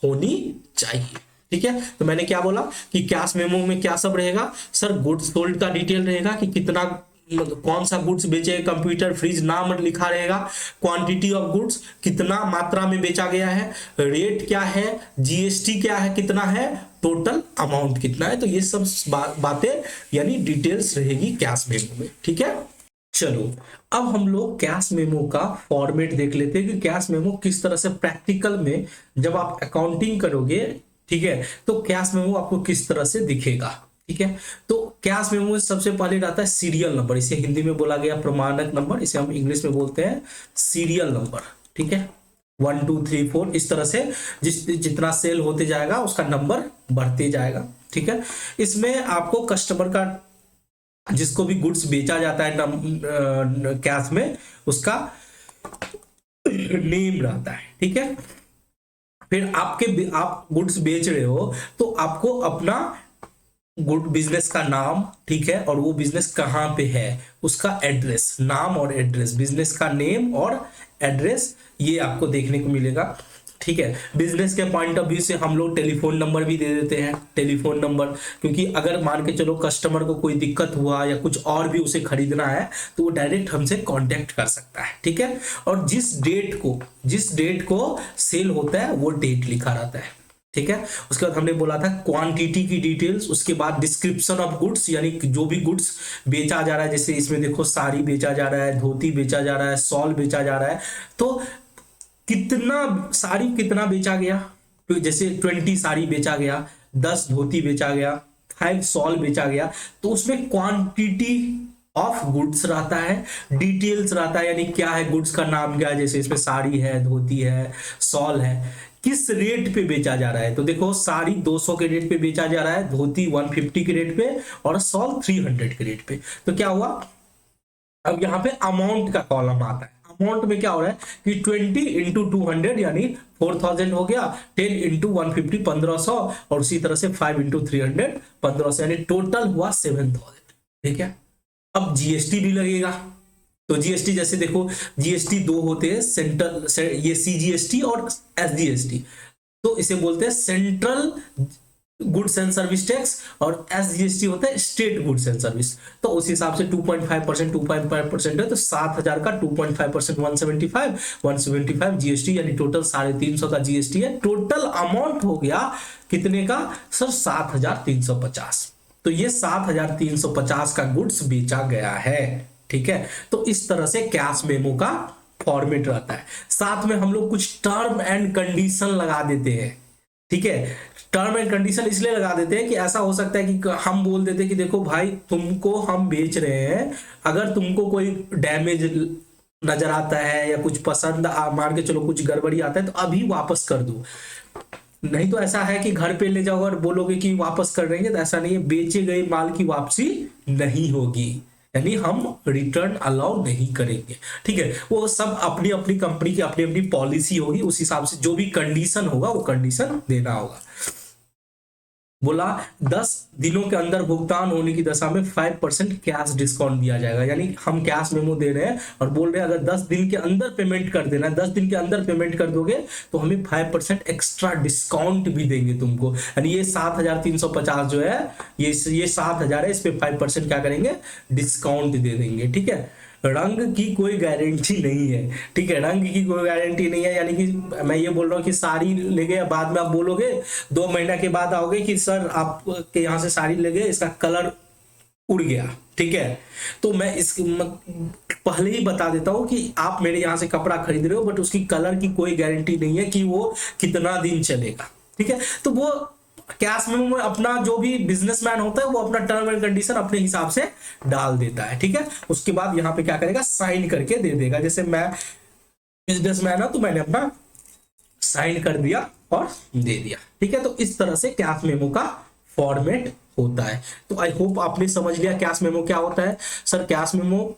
होनी चाहिए। ठीक है, तो मैंने क्या बोला कि कैश मेमो में क्या सब रहेगा सर, गुड्स सोल्ड का डिटेल रहेगा कि कितना कौन सा गुड्स बेचे, कंप्यूटर फ्रिज नाम लिखा रहेगा, क्वांटिटी ऑफ गुड्स कितना मात्रा में बेचा गया है, रेट क्या है, जीएसटी क्या है कितना है, टोटल अमाउंट कितना है। तो ये सब बातें यानी डिटेल्स रहेगी कैश मेमो में। ठीक है, चलो अब हम लोग कैश मेमो का फॉर्मेट देख लेते हैं कि कैश मेमो किस तरह से प्रैक्टिकल में जब आप अकाउंटिंग करोगे, ठीक है, तो कैश मेमो आपको किस तरह से दिखेगा। ठीक है, तो कैश मेमो में सबसे पहले रहता है सीरियल नंबर, इसे हिंदी में बोला गया प्रमाणक नंबर, इसे हम इंग्लिश में बोलते हैं सीरियल नंबर। ठीक है, 1 2 3 4 इस तरह से जितना सेल होते जाएगा उसका नंबर बढ़ते जाएगा। ठीक है, इसमें आपको कस्टमर का जिसको भी गुड्स बेचा जाता है कैश में उसका नेम रहता है। ठीक है, फिर आप गुड्स बेच रहे हो तो आपको अपना गुड बिजनेस का नाम, ठीक है, और वो बिजनेस कहाँ पे है उसका एड्रेस, नाम और एड्रेस, बिजनेस का नेम और एड्रेस ये आपको देखने को मिलेगा। ठीक है, बिजनेस के पॉइंट ऑफ व्यू से हम लोग टेलीफोन नंबर भी दे देते हैं, टेलीफोन नंबर, क्योंकि अगर मान के चलो कस्टमर को कोई दिक्कत हुआ या कुछ और भी उसे खरीदना है तो वो डायरेक्ट हमसे कांटेक्ट कर सकता है। ठीक है, और जिस डेट को सेल होता है वो डेट लिखा रहता है। ठीक है, उसके बाद हमने बोला था क्वांटिटी की डिटेल्स, उसके बाद डिस्क्रिप्शन ऑफ गुड्स, यानी जो भी गुड्स बेचा जा रहा है, जैसे इसमें देखो साड़ी बेचा जा रहा है, धोती बेचा जा रहा है, शॉल बेचा जा रहा है, तो कितना साड़ी कितना बेचा गया, तो जैसे 20 साड़ी बेचा गया, 10 धोती बेचा गया, 5 शॉल बेचा गया, तो उसमें क्वांटिटी ऑफ गुड्स रहता है, डिटेल्स रहता है, यानी क्या है गुड्स का नाम क्या है, जैसे इसमें साड़ी है, धोती है, शॉल है, किस रेट पे बेचा जा रहा है, तो देखो साड़ी 200 के रेट पे बेचा जा रहा है, धोती 150 के रेट पे और शॉल 300 के रेट पे। तो क्या हुआ, अब यहाँ पे अमाउंट का कॉलम आता है, अमाउंट में क्या हो रहा है कि 20 इंटू 200 यानी 4000 हो गया, 10 इंटू 150 1500 और उसी तरह से 5 इंटू 300 1500 यानी टोटल हुआ 7000। ठीक है, अब जीएसटी भी लगेगा, तो जीएसटी जैसे देखो जीएसटी दो होते हैं, सेंट्रल ये सीजीएसटी और एसजीएसटी, तो इसे बोलते हैं central goods and service tax और एसजीएसटी होता है स्टेट गुड्स एंड सर्विस। तो उस हिसाब से 2.5% है, तो 7000 का 2.5% 175 जीएसटी यानी टोटल 350 का जीएसटी है। टोटल अमाउंट हो गया कितने का सर, 7350। तो ये 7350 का गुड्स बेचा गया है। ठीक है, तो इस तरह से कैश मेमो का फॉर्मेट रहता है। साथ में हम लोग कुछ टर्म एंड कंडीशन लगा देते हैं। ठीक है, टर्म एंड कंडीशन इसलिए लगा देते हैं कि ऐसा हो सकता है कि हम बोल देते हैं कि देखो भाई तुमको हम बेच रहे हैं, अगर तुमको कोई डैमेज नजर आता है या कुछ पसंद मान के चलो कुछ गड़बड़ी आता है तो अभी वापस कर दो, नहीं तो ऐसा है कि घर पे ले जाओ और बोलोगे कि वापस कर देंगे, तो ऐसा नहीं है, बेचे गए माल की वापसी नहीं होगी, यानी हम रिटर्न अलाउ नहीं करेंगे। ठीक है, वो सब अपनी अपनी कंपनी की अपनी अपनी पॉलिसी होगी, उस हिसाब से जो भी कंडीशन होगा वो कंडीशन देना होगा। बोला 10 दिनों के अंदर भुगतान होने की दशा में 5% कैश डिस्काउंट दिया जाएगा, यानी हम कैश मेमो दे रहे हैं और बोल रहे हैं अगर 10 दिन के अंदर पेमेंट कर देना है, 10 दिन के अंदर पेमेंट कर दोगे तो हमें 5% एक्स्ट्रा डिस्काउंट भी देंगे तुमको, यानी ये 7350 जो है ये 7000 है, इस पे 5% क्या करेंगे डिस्काउंट दे देंगे। ठीक है, रंग की कोई गारंटी नहीं है। ठीक है, रंग की कोई गारंटी नहीं है, यानी कि मैं ये बोल रहा हूँ कि साड़ी ले गए, बाद में आप बोलोगे 2 महीना के बाद आओगे कि सर आपके यहाँ से साड़ी ले गए, इसका कलर उड़ गया। ठीक है, तो मैं इस पहले ही बता देता हूँ कि आप मेरे यहाँ से कपड़ा खरीद रहे हो बट उसकी कलर की कोई गारंटी नहीं है कि वो कितना दिन चलेगा। ठीक है, तो वो कैश मेमो में अपना जो भी बिजनेसमैन होता है वो अपना टर्म एंड कंडीशन अपने हिसाब से डाल देता है। ठीक है, उसके बाद यहाँ पे क्या करेगा साइन करके दे देगा, जैसे मैं बिजनेसमैन हूं तो मैंने अपना साइन कर दिया और दे दिया। ठीक है, तो इस तरह से कैश मेमो का फॉर्मेट होता है। तो आई होप आपने समझ लिया कैश मेमो क्या होता है। सर कैश मेमो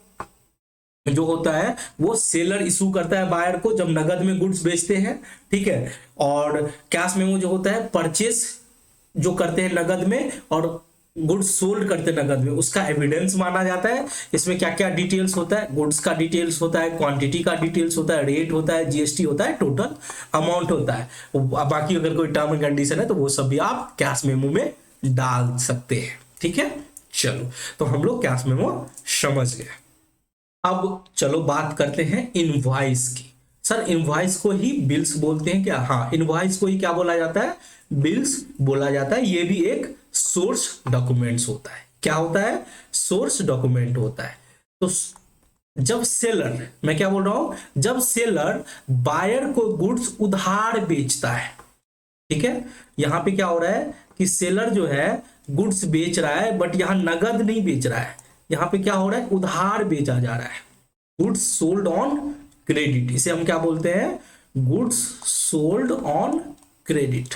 जो होता है वो सेलर इशू करता है बायर को जब नगद में गुड्स बेचते हैं, ठीक है। और कैश मेमो जो होता है परचेस जो करते हैं नगद में और गुड्स सोल्ड करते हैं नगद में, उसका एविडेंस माना जाता है। इसमें क्या क्या डिटेल्स होता है, गुड्स का डिटेल्स होता है, क्वांटिटी का डिटेल्स होता है, रेट होता है, जीएसटी होता है, टोटल अमाउंट होता है। बाकी अगर कोई टर्म एंड कंडीशन है तो वो सब भी आप कैश मेमो में डाल सकते हैं, ठीक है। चलो तो हम लोग कैश मेमो समझ गए। अब चलो बात करते हैं इनवॉइस की। सर इनवॉइस को ही बिल्स बोलते हैं क्या? हाँ, इनवॉइस को ही क्या बोला जाता है? बिल्स बोला जाता है। ये भी एक सोर्स डॉक्यूमेंट्स होता है। क्या होता है? सोर्स डॉक्यूमेंट होता है। तो जब सेलर, मैं क्या बोल रहा हूं, जब सेलर बायर को गुड्स उधार बेचता है, ठीक है। यहां पे क्या हो रहा है कि सेलर जो है गुड्स बेच रहा है बट यहां नगद नहीं बेच रहा है, यहां पे क्या हो रहा है, उधार बेचा जा रहा है। गुड्स सोल्ड ऑन क्रेडिट, इसे हम क्या बोलते हैं? Goods sold on credit.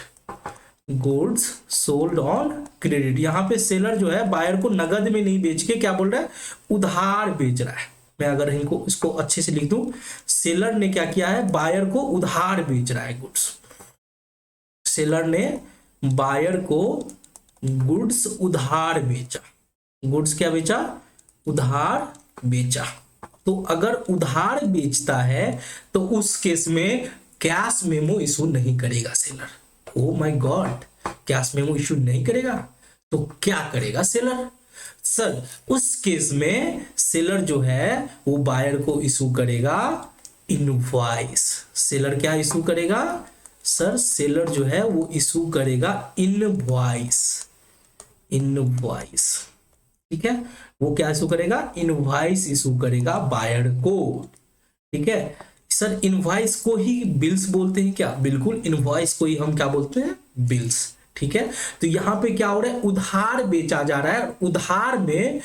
Goods sold on credit. यहां पे सेलर जो है बायर को नगद में नहीं बेच के क्या बोल रहा है, उधार बेच रहा है। मैं अगर इसको अच्छे से लिख दूं, सेलर ने क्या किया है, बायर को उधार बेच रहा है गुड्स। सेलर ने बायर को गुड्स उधार बेचा। गुड्स क्या बेचा? उधार बेचा। तो अगर उधार बेचता है तो उस केस में कैश मेमो इशू नहीं करेगा seller. Oh my God, cash memo issue नहीं करेगा तो क्या करेगा सेलर? सर उस केस में सेलर जो है वो बायर को इशू करेगा इनवॉइस। सेलर क्या इशू करेगा? सर सेलर जो है वो इशू करेगा इनवॉइस। इनवॉइस, ठीक है। वो क्या इशू करेगा? इनवॉइस इशू करेगा बायर को, ठीक है। सर इनवॉइस को ही बिल्स बोलते हैं क्या? बिल्कुल, इनवॉइस को ही हम क्या बोलते हैं? बिल्स, ठीक है। तो यहां पे क्या हो रहा है, उधार बेचा जा रहा है। उधार में,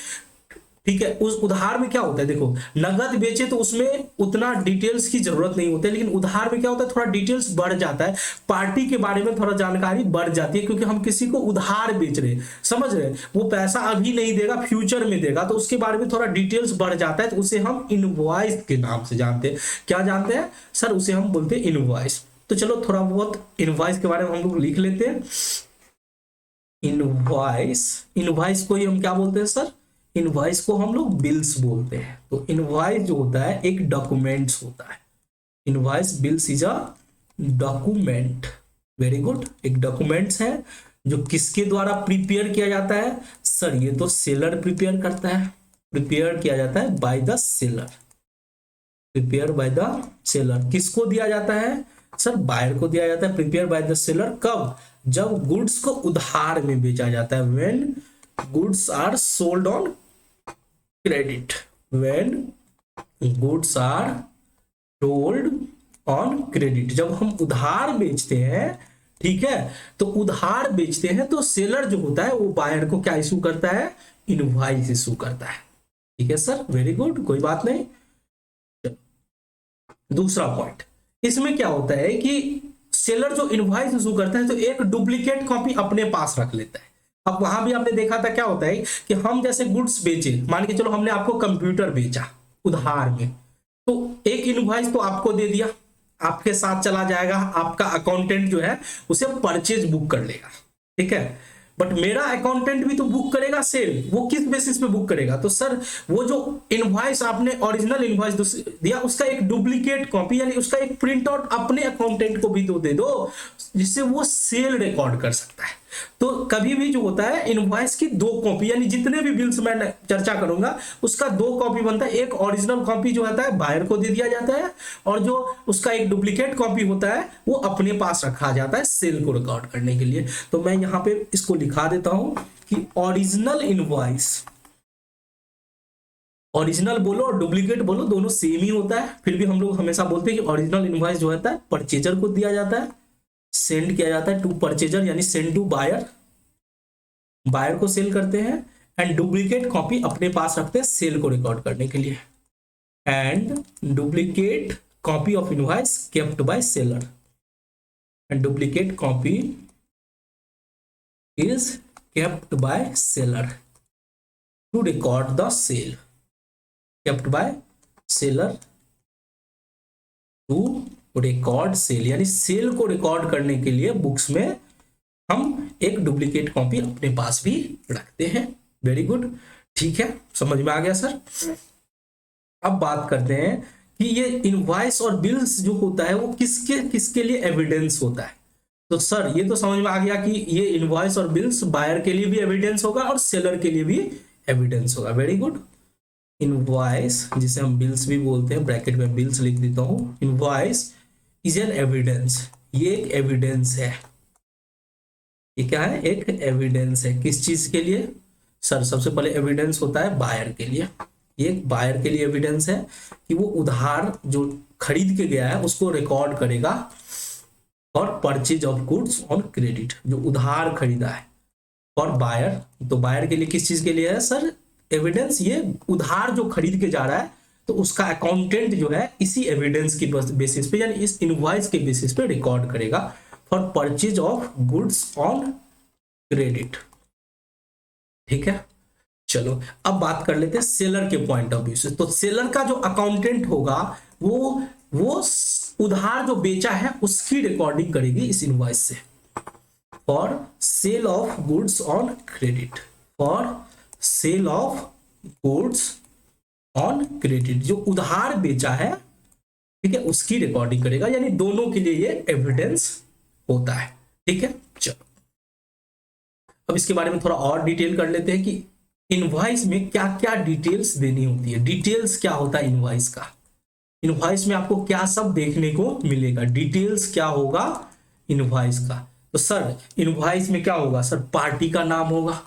ठीक है, उस उधार में क्या होता है, देखो नगद बेचे तो उसमें उतना डिटेल्स की जरूरत नहीं होती है, लेकिन उधार में क्या होता है, थोड़ा डिटेल्स बढ़ जाता है, पार्टी के बारे में थोड़ा जानकारी बढ़ जाती है, क्योंकि हम किसी को उधार बेच रहे हैं, समझ रहे हैं, वो पैसा अभी नहीं देगा, फ्यूचर में देगा, तो उसके बारे में थोड़ा डिटेल्स बढ़ जाता है, तो उसे हम इनवॉइस के नाम से जानते हैं। क्या जानते हैं सर? उसे हम बोलते हैं इनवॉइस। तो चलो थोड़ा बहुत इनवॉइस के बारे में हम लोग लिख लेते हैं। इनवॉइस, इनवॉइस को ही हम क्या बोलते हैं सर? इनवॉइस को हम लोग बिल्स बोलते हैं। तो इनवॉइस जो होता है एक डॉक्यूमेंट्स होता है। Invoice bills is a document. Very good, एक डॉक्यूमेंट्स है जो किसके द्वारा प्रिपेयर किया जाता है? सर ये तो सेलर प्रिपेयर करता है। प्रिपेयर किया जाता है by the seller. Prepare by the seller. किसको दिया जाता है? सर बायर को दिया जाता है। प्रिपेयर बाय द सेलर कब? जब गुड्स को उधार में बेचा जाता है। When goods are sold on credit. When goods are sold on credit, जब हम उधार बेचते हैं, ठीक है, तो उधार बेचते हैं तो सेलर जो होता है वो बायर को क्या इशू करता है? इनवॉइस इशू करता है, ठीक है सर। वेरी गुड, कोई बात नहीं। दूसरा पॉइंट, इसमें क्या होता है कि सेलर जो इनवॉइस इशू करता है तो एक डुप्लीकेट कॉपी अपने पास रख लेता है। अब वहां भी आपने देखा था क्या होता है कि हम जैसे गुड्स बेचे, मान के चलो हमने आपको कंप्यूटर बेचा उधार में, तो एक इनवॉइस तो आपको दे दिया, आपके साथ चला जाएगा, आपका अकाउंटेंट जो है उसे परचेज बुक कर लेगा, ठीक है। बट मेरा अकाउंटेंट भी तो बुक करेगा सेल, वो किस बेसिस पे बुक करेगा? तो सर वो जो इनवॉइस आपने ओरिजिनल इनवॉइस दिया उसका एक डुप्लीकेट कॉपी यानी उसका एक प्रिंट आउट अपने अकाउंटेंट को भी तो दे दो, जिससे वो सेल रिकॉर्ड कर सकता है। तो कभी भी जो होता है इनवॉइस की दो कॉपी, यानी जितने भी बिल्स मैं चर्चा करूंगा उसका दो कॉपी बनता है। एक ओरिजिनल कॉपी जो होता है बायर को दे दिया जाता है, और जो उसका एक डुप्लीकेट कॉपी होता है वो अपने पास रखा जाता है सेल को रिकॉर्ड करने के लिए। तो मैं यहां पे इसको लिखा देता हूं कि ओरिजिनल इनवॉइस, ओरिजिनल बोलो और डुप्लीकेट बोलो दोनों सेम ही होता है, फिर भी हम लोग हमेशा बोलते हैं कि ओरिजिनल इनवॉइस जो होता है परचेजर को दिया जाता है, सेंड किया जाता है टू परचेजर, यानी सेंड टू बायर, बायर को सेल करते हैं, एंड डुप्लीकेट कॉपी अपने पास रखते हैं सेल को रिकॉर्ड करने के लिए। And duplicate copy of invoice kept bye seller, and duplicate copy is kept by seller to record the sale, kept by seller to record sale, यानी सेल को record करने के लिए बुक्स में हम एक डुप्लीकेट कॉपी अपने पास भी रखते हैं। वेरी गुड, ठीक है, समझ में आ गया सर। अब बात करते हैं कि ये इनवॉइस और बिल्स जो होता है वो किसके किसके लिए एविडेंस होता है। तो सर ये तो समझ में आ गया कि ये इनवॉइस और बिल्स बायर के लिए भी एविडेंस होगा और सेलर के लिए भी एविडेंस होगा। वेरी गुड, इनवॉइस जिसे हम बिल्स भी बोलते हैं, ब्रैकेट में बिल्स लिख देता हूं। इनवॉइस इज एन एविडेंस, ये एक एविडेंस है। ये क्या है, एक एविडेंस है। किस चीज के लिए सर? सबसे पहले एविडेंस होता है बायर के लिए। ये बायर के लिए एविडेंस है कि वो उधार जो खरीद के गया है उसको रिकॉर्ड करेगा। और purchase of goods on credit, जो उधार खरीदा है। और बायर, तो बायर के लिए किस चीज के लिए है सर एविडेंस? ये उधार जो खरीद के जा रहा है तो उसका अकाउंटेंट जो है इसी एविडेंस की बेसिस पे, यानी इस इनवॉइस के बेसिस पे रिकॉर्ड करेगा for purchase of goods on credit. ठीक है, चलो अब बात कर लेते हैं सेलर के पॉइंट ऑफ व्यू से। तो सेलर का जो अकाउंटेंट होगा वो उधार जो बेचा है उसकी रिकॉर्डिंग करेगी इस इनवॉइस से। For sale of goods on credit, for sale of goods on credit, जो उधार बेचा है, ठीक है, उसकी रिकॉर्डिंग करेगा। यानी दोनों के लिए ये एविडेंस होता है। ठीक है, चलो अब इसके बारे में थोड़ा और डिटेल कर लेते हैं कि इनवॉइस में क्या क्या डिटेल्स देनी होती है। डिटेल्स क्या होता है इनवॉइस का? इनवॉइस में आपको क्या सब देखने को मिलेगा? डिटेल्स क्या होगा इनवॉइस का? तो सर इनवॉइस में क्या होगा सर? पार्टी का नाम होगा,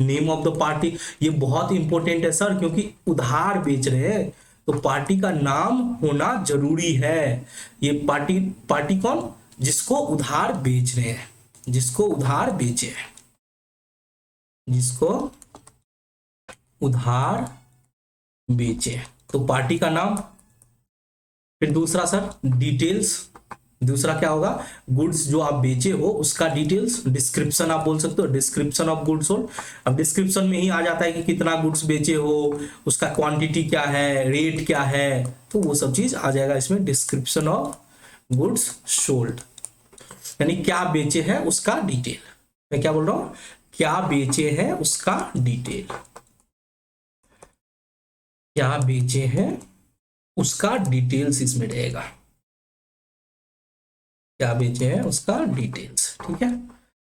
नेम ऑफ द पार्टी। ये बहुत इंपॉर्टेंट है सर, क्योंकि उधार बेच रहे हैं तो पार्टी का नाम होना जरूरी है। ये पार्टी कौन? जिसको उधार बेच रहे हैं, जिसको उधार बेचे हैं, जिसको उधार बेचे, तो पार्टी का नाम। फिर दूसरा सर डिटेल्स, दूसरा क्या होगा? गुड्स जो आप बेचे हो उसका डिटेल्स। डिस्क्रिप्शन आप बोल सकते हो, डिस्क्रिप्शन ऑफ गुड्स हो। अब डिस्क्रिप्शन में ही आ जाता है कि कितना गुड्स बेचे हो, उसका क्वांटिटी क्या है, रेट क्या है, तो वो सब चीज आ जाएगा इसमें। डिस्क्रिप्शन ऑफ गुड्स सोल्ड, यानी क्या बेचे हैं उसका डिटेल। मैं क्या बोल रहा हूं? क्या बेचे हैं उसका डिटेल, क्या बेचे हैं उसका डिटेल्स इसमें रहेगा। क्या बेचे हैं उसका डिटेल्स। ठीक है,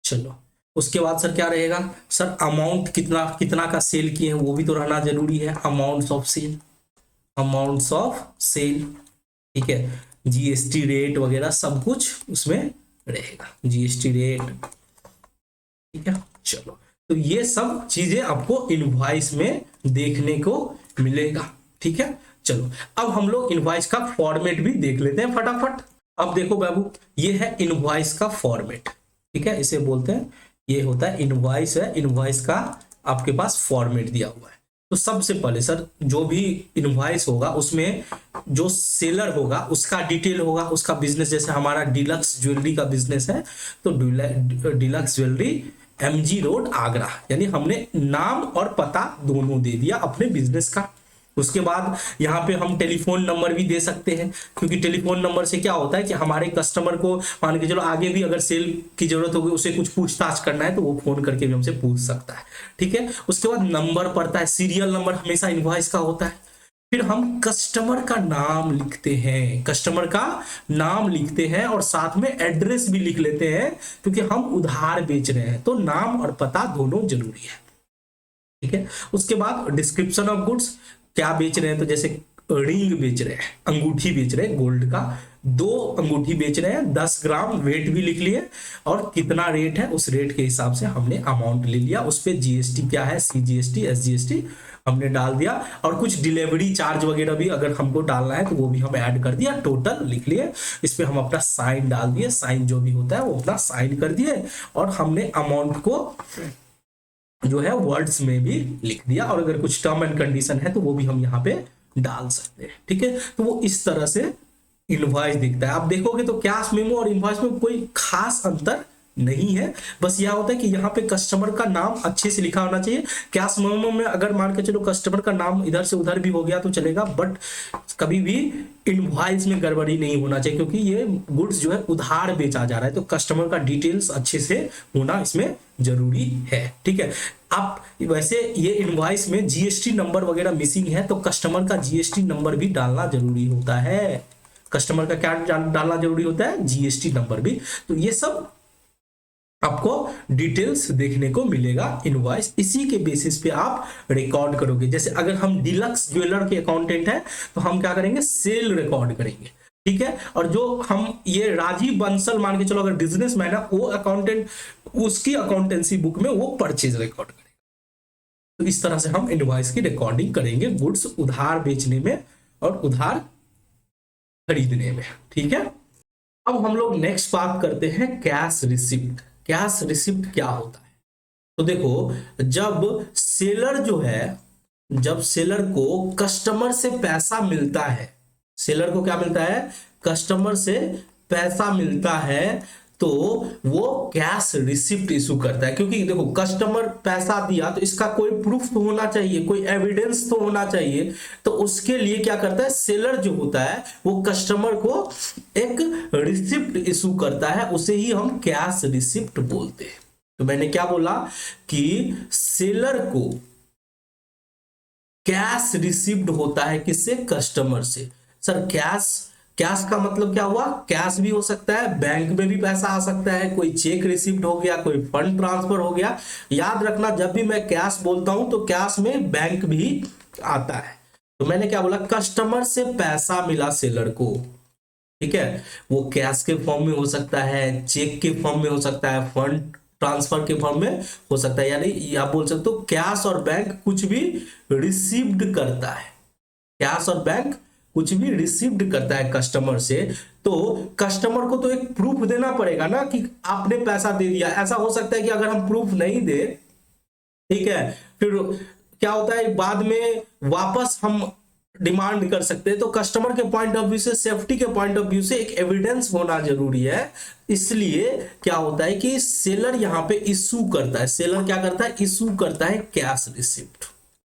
चलो उसके बाद सर क्या रहेगा? सर अमाउंट कितना कितना का सेल किए हैं वो भी तो रहना जरूरी है। Amounts of sale, amounts of sale, ठीक है, जीएसटी रेट वगैरह सब कुछ उसमें रहेगा, जीएसटी रेट। ठीक है, चलो तो ये सब चीजें आपको इनवॉइस में देखने को मिलेगा। ठीक है, चलो अब हम लोग इनवॉइस का फॉर्मेट भी देख लेते हैं फटाफट। अब देखो बाबू, ये है इनवॉइस का फॉर्मेट। ठीक है, इसे बोलते हैं, ये होता है इनवॉइस है। इनवॉइस का आपके पास फॉर्मेट दिया हुआ है। तो सबसे पहले सर जो भी इनवॉइस होगा उसमें जो सेलर होगा उसका डिटेल होगा, उसका बिजनेस। जैसे हमारा डीलक्स ज्वेलरी का बिजनेस है तो deluxe jewellery MG road Agra, यानी हमने नाम और पता दोनों दे दिया अपने बिजनेस का। उसके बाद यहाँ पे हम टेलीफोन नंबर भी दे सकते हैं, क्योंकि टेलीफोन नंबर से क्या होता है कि हमारे कस्टमर को मान के चलो आगे भी अगर सेल की जरूरत होगी, उसे कुछ पूछताछ करना है तो वो फोन करके भी हमसे पूछ सकता है। ठीक है, उसके बाद नंबर पड़ता है, सीरियल नंबर हमेशा इनवॉइस का होता है। फिर हम कस्टमर का नाम लिखते हैं, कस्टमर का नाम लिखते हैं और साथ में एड्रेस भी लिख लेते हैं, क्योंकि हम उधार बेच रहे हैं तो नाम और पता दोनों जरूरी है। ठीक है, उसके बाद डिस्क्रिप्शन ऑफ गुड्स, क्या बेच रहे हैं? तो जैसे रिंग बेच रहे हैं, अंगूठी बेच रहे हैं गोल्ड का, 2 अंगूठी बेच रहे हैं, 10 ग्राम वेट भी लिख लिए और कितना रेट है उस रेट के हिसाब से हमने अमाउंट ले लिया। उस पे जीएसटी क्या है, सीजीएसटी, एसजीएसटी हमने डाल दिया, और कुछ डिलीवरी चार्ज वगैरह भी अगर हमको डालना है तो वो भी हम ऐड कर दिया, टोटल लिख लिए। इस पे हम अपना साइन डाल दिए, साइन जो भी होता है वो अपना साइन कर दिए, और हमने अमाउंट को जो है वर्ड्स में भी लिख दिया, और अगर कुछ टर्म एंड कंडीशन है तो वो भी हम यहाँ पे डाल सकते हैं। ठीक है, तो वो इस तरह से इनवॉइस दिखता है। आप देखोगे तो कैश मेमो और इनवॉइस में कोई खास अंतर नहीं है। बस यह होता है कि यहाँ पे कस्टमर का नाम अच्छे से लिखा होना चाहिए। कैश मेमो में अगर मान के चलो कस्टमर का नाम इधर से उधर भी हो गया तो चलेगा, बट कभी भी इनवॉइस में गड़बड़ी नहीं होना चाहिए, क्योंकि ये गुड्स जो है उधार बेचा जा रहा है, तो कस्टमर का डिटेल्स अच्छे से होना इसमें जरूरी है। ठीक है। आप वैसे ये इनवॉइस में जीएसटी नंबर वगैरह मिसिंग है तो कस्टमर का जीएसटी नंबर भी डालना जरूरी होता है। कस्टमर का क्या डालना जरूरी होता है? जीएसटी नंबर भी। तो ये सब आपको डिटेल्स देखने को मिलेगा इनवॉइस, इसी के बेसिस पे आप रिकॉर्ड करोगे। जैसे अगर हम डीलक्स ज्वेलर के अकाउंटेंट हैं तो हम क्या करेंगे? सेल रिकॉर्ड करेंगे। ठीक है। और जो हम ये राजीव बंसल मान के चलो अगर बिजनेसमैन है, वो अकाउंटेंट उसकी अकाउंटेंसी बुक में वो परचेज रिकॉर्ड करेगा। तो इस तरह से हम इनवॉइस की रिकॉर्डिंग करेंगे गुड्स उधार बेचने में और उधार खरीदने में। ठीक है। अब हम लोग नेक्स्ट बात करते हैं कैश रिसिप्ट। कैश रिसिप्ट क्या होता है? तो देखो, जब सेलर को कस्टमर से पैसा मिलता है, सेलर को क्या मिलता है? कस्टमर से पैसा मिलता है, तो वो कैश रिसिप्ट इशू करता है। क्योंकि देखो, कस्टमर पैसा दिया तो इसका कोई प्रूफ तो होना चाहिए, कोई एविडेंस तो होना चाहिए। तो उसके लिए क्या करता है? सेलर जो होता है वो कस्टमर को एक रिसिप्ट इशू करता है, उसे ही हम कैश रिसिप्ट बोलते हैं। तो मैंने क्या बोला कि सेलर को कैश रिसिप्ट होता है किससे? कस्टमर से। सर कैश का मतलब क्या हुआ? कैश भी हो सकता है, बैंक में भी पैसा आ सकता है, कोई चेक रिसिप्ट हो गया, कोई फंड ट्रांसफर हो गया। याद रखना, जब भी मैं कैश बोलता हूं तो कैश में बैंक भी आता है। तो मैंने क्या बोला? कस्टमर से पैसा मिला सेलर को, ठीक है, वो कैश के फॉर्म में हो सकता है, चेक के फॉर्म में हो सकता है, फंड ट्रांसफर के फॉर्म में हो सकता है। यानी आप बोल सकते हो कैश और बैंक कुछ भी रिसीव्ड करता है, कैश और बैंक कुछ भी रिसीव्ड करता है कस्टमर से। तो कस्टमर को तो एक प्रूफ देना पड़ेगा ना कि आपने पैसा दे दिया। ऐसा हो सकता है कि अगर हम प्रूफ नहीं दे, ठीक है, फिर क्या होता है बाद में वापस हम डिमांड कर सकते हैं। तो कस्टमर के पॉइंट ऑफ व्यू से, सेफ्टी के पॉइंट ऑफ व्यू से एक एविडेंस होना जरूरी है। इसलिए क्या होता है कि सेलर यहां पे इशू करता है। सेलर क्या करता है? इशू करता है कैश रिसिप्ट,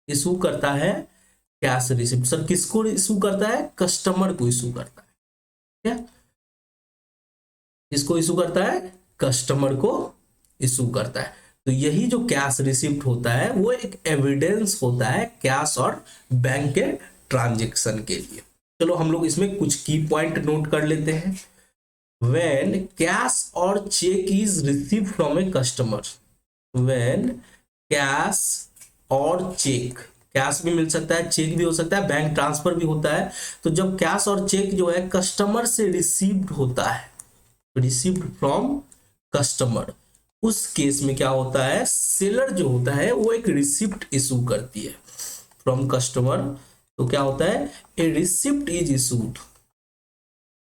इशू करता है कैश रिसिप्ट। सर किसको इशू करता है? कस्टमर को इशू करता है। क्या किसको इशू करता है? कस्टमर को इशू करता है। तो यही जो कैश रिसिप्ट होता है वो एक एविडेंस होता है कैश और बैंक के ट्रांजैक्शन के लिए। चलो हम लोग इसमें कुछ की पॉइंट नोट कर लेते हैं। व्हेन कैश और cheque is receive from a customer, when cash और चेक, कैश भी मिल सकता है, चेक भी हो सकता है, बैंक ट्रांसफर भी होता है। तो जब कैश और चेक जो है कस्टमर से रिसीव्ड होता है, रिसीव्ड फ्रॉम कस्टमर, उस केस में क्या होता है? सेलर जो होता है वो एक रिसिप्ट इशू करती है फ्रॉम कस्टमर। तो क्या होता है? A receipt is issued,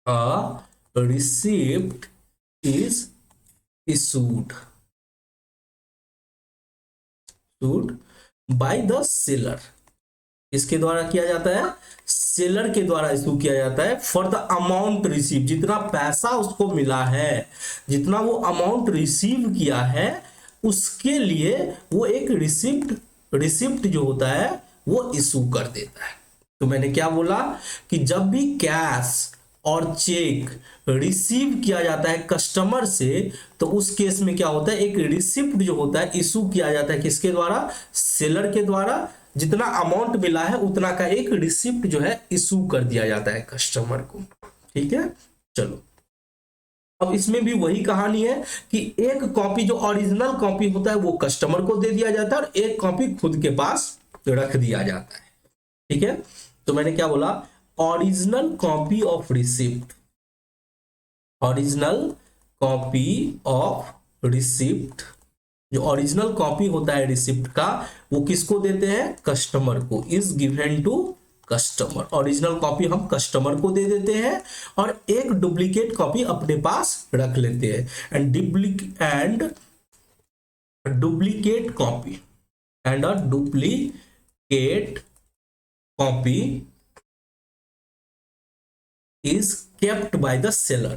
a receipt is issued by the seller. इसके द्वारा किया जाता है, सेलर के द्वारा इशू किया जाता है फॉर द अमाउंट रिसीव, जितना पैसा उसको मिला है, जितना वो अमाउंट रिसीव किया है, उसके लिए वो एक रिसिप्ट जो होता है वो इशू कर देता है। तो मैंने क्या बोला कि जब भी कैश और चेक रिसीव किया जाता है कस्टमर से, तो उस केस में क्या होता है? एक रिसिप्ट जो होता है इशू किया जाता है किसके द्वारा? सेलर के द्वारा। जितना अमाउंट मिला है उतना का एक रिसिप्ट जो है इशू कर दिया जाता है कस्टमर को। ठीक है। चलो, अब इसमें भी वही कहानी है कि एक कॉपी जो ओरिजिनल कॉपी होता है वो कस्टमर को दे दिया जाता है और एक कॉपी खुद के पास रख दिया जाता है। ठीक है। तो मैंने क्या बोला? Original copy of receipt, original copy of receipt, जो ओरिजिनल कॉपी होता है रिसिप्ट का वो किसको देते हैं? कस्टमर को। Is given to customer. Original copy हम कस्टमर को दे देते हैं और एक डुप्लीकेट कॉपी अपने पास रख लेते हैं। And duplicate copy and a duplicate copy is kept by the seller,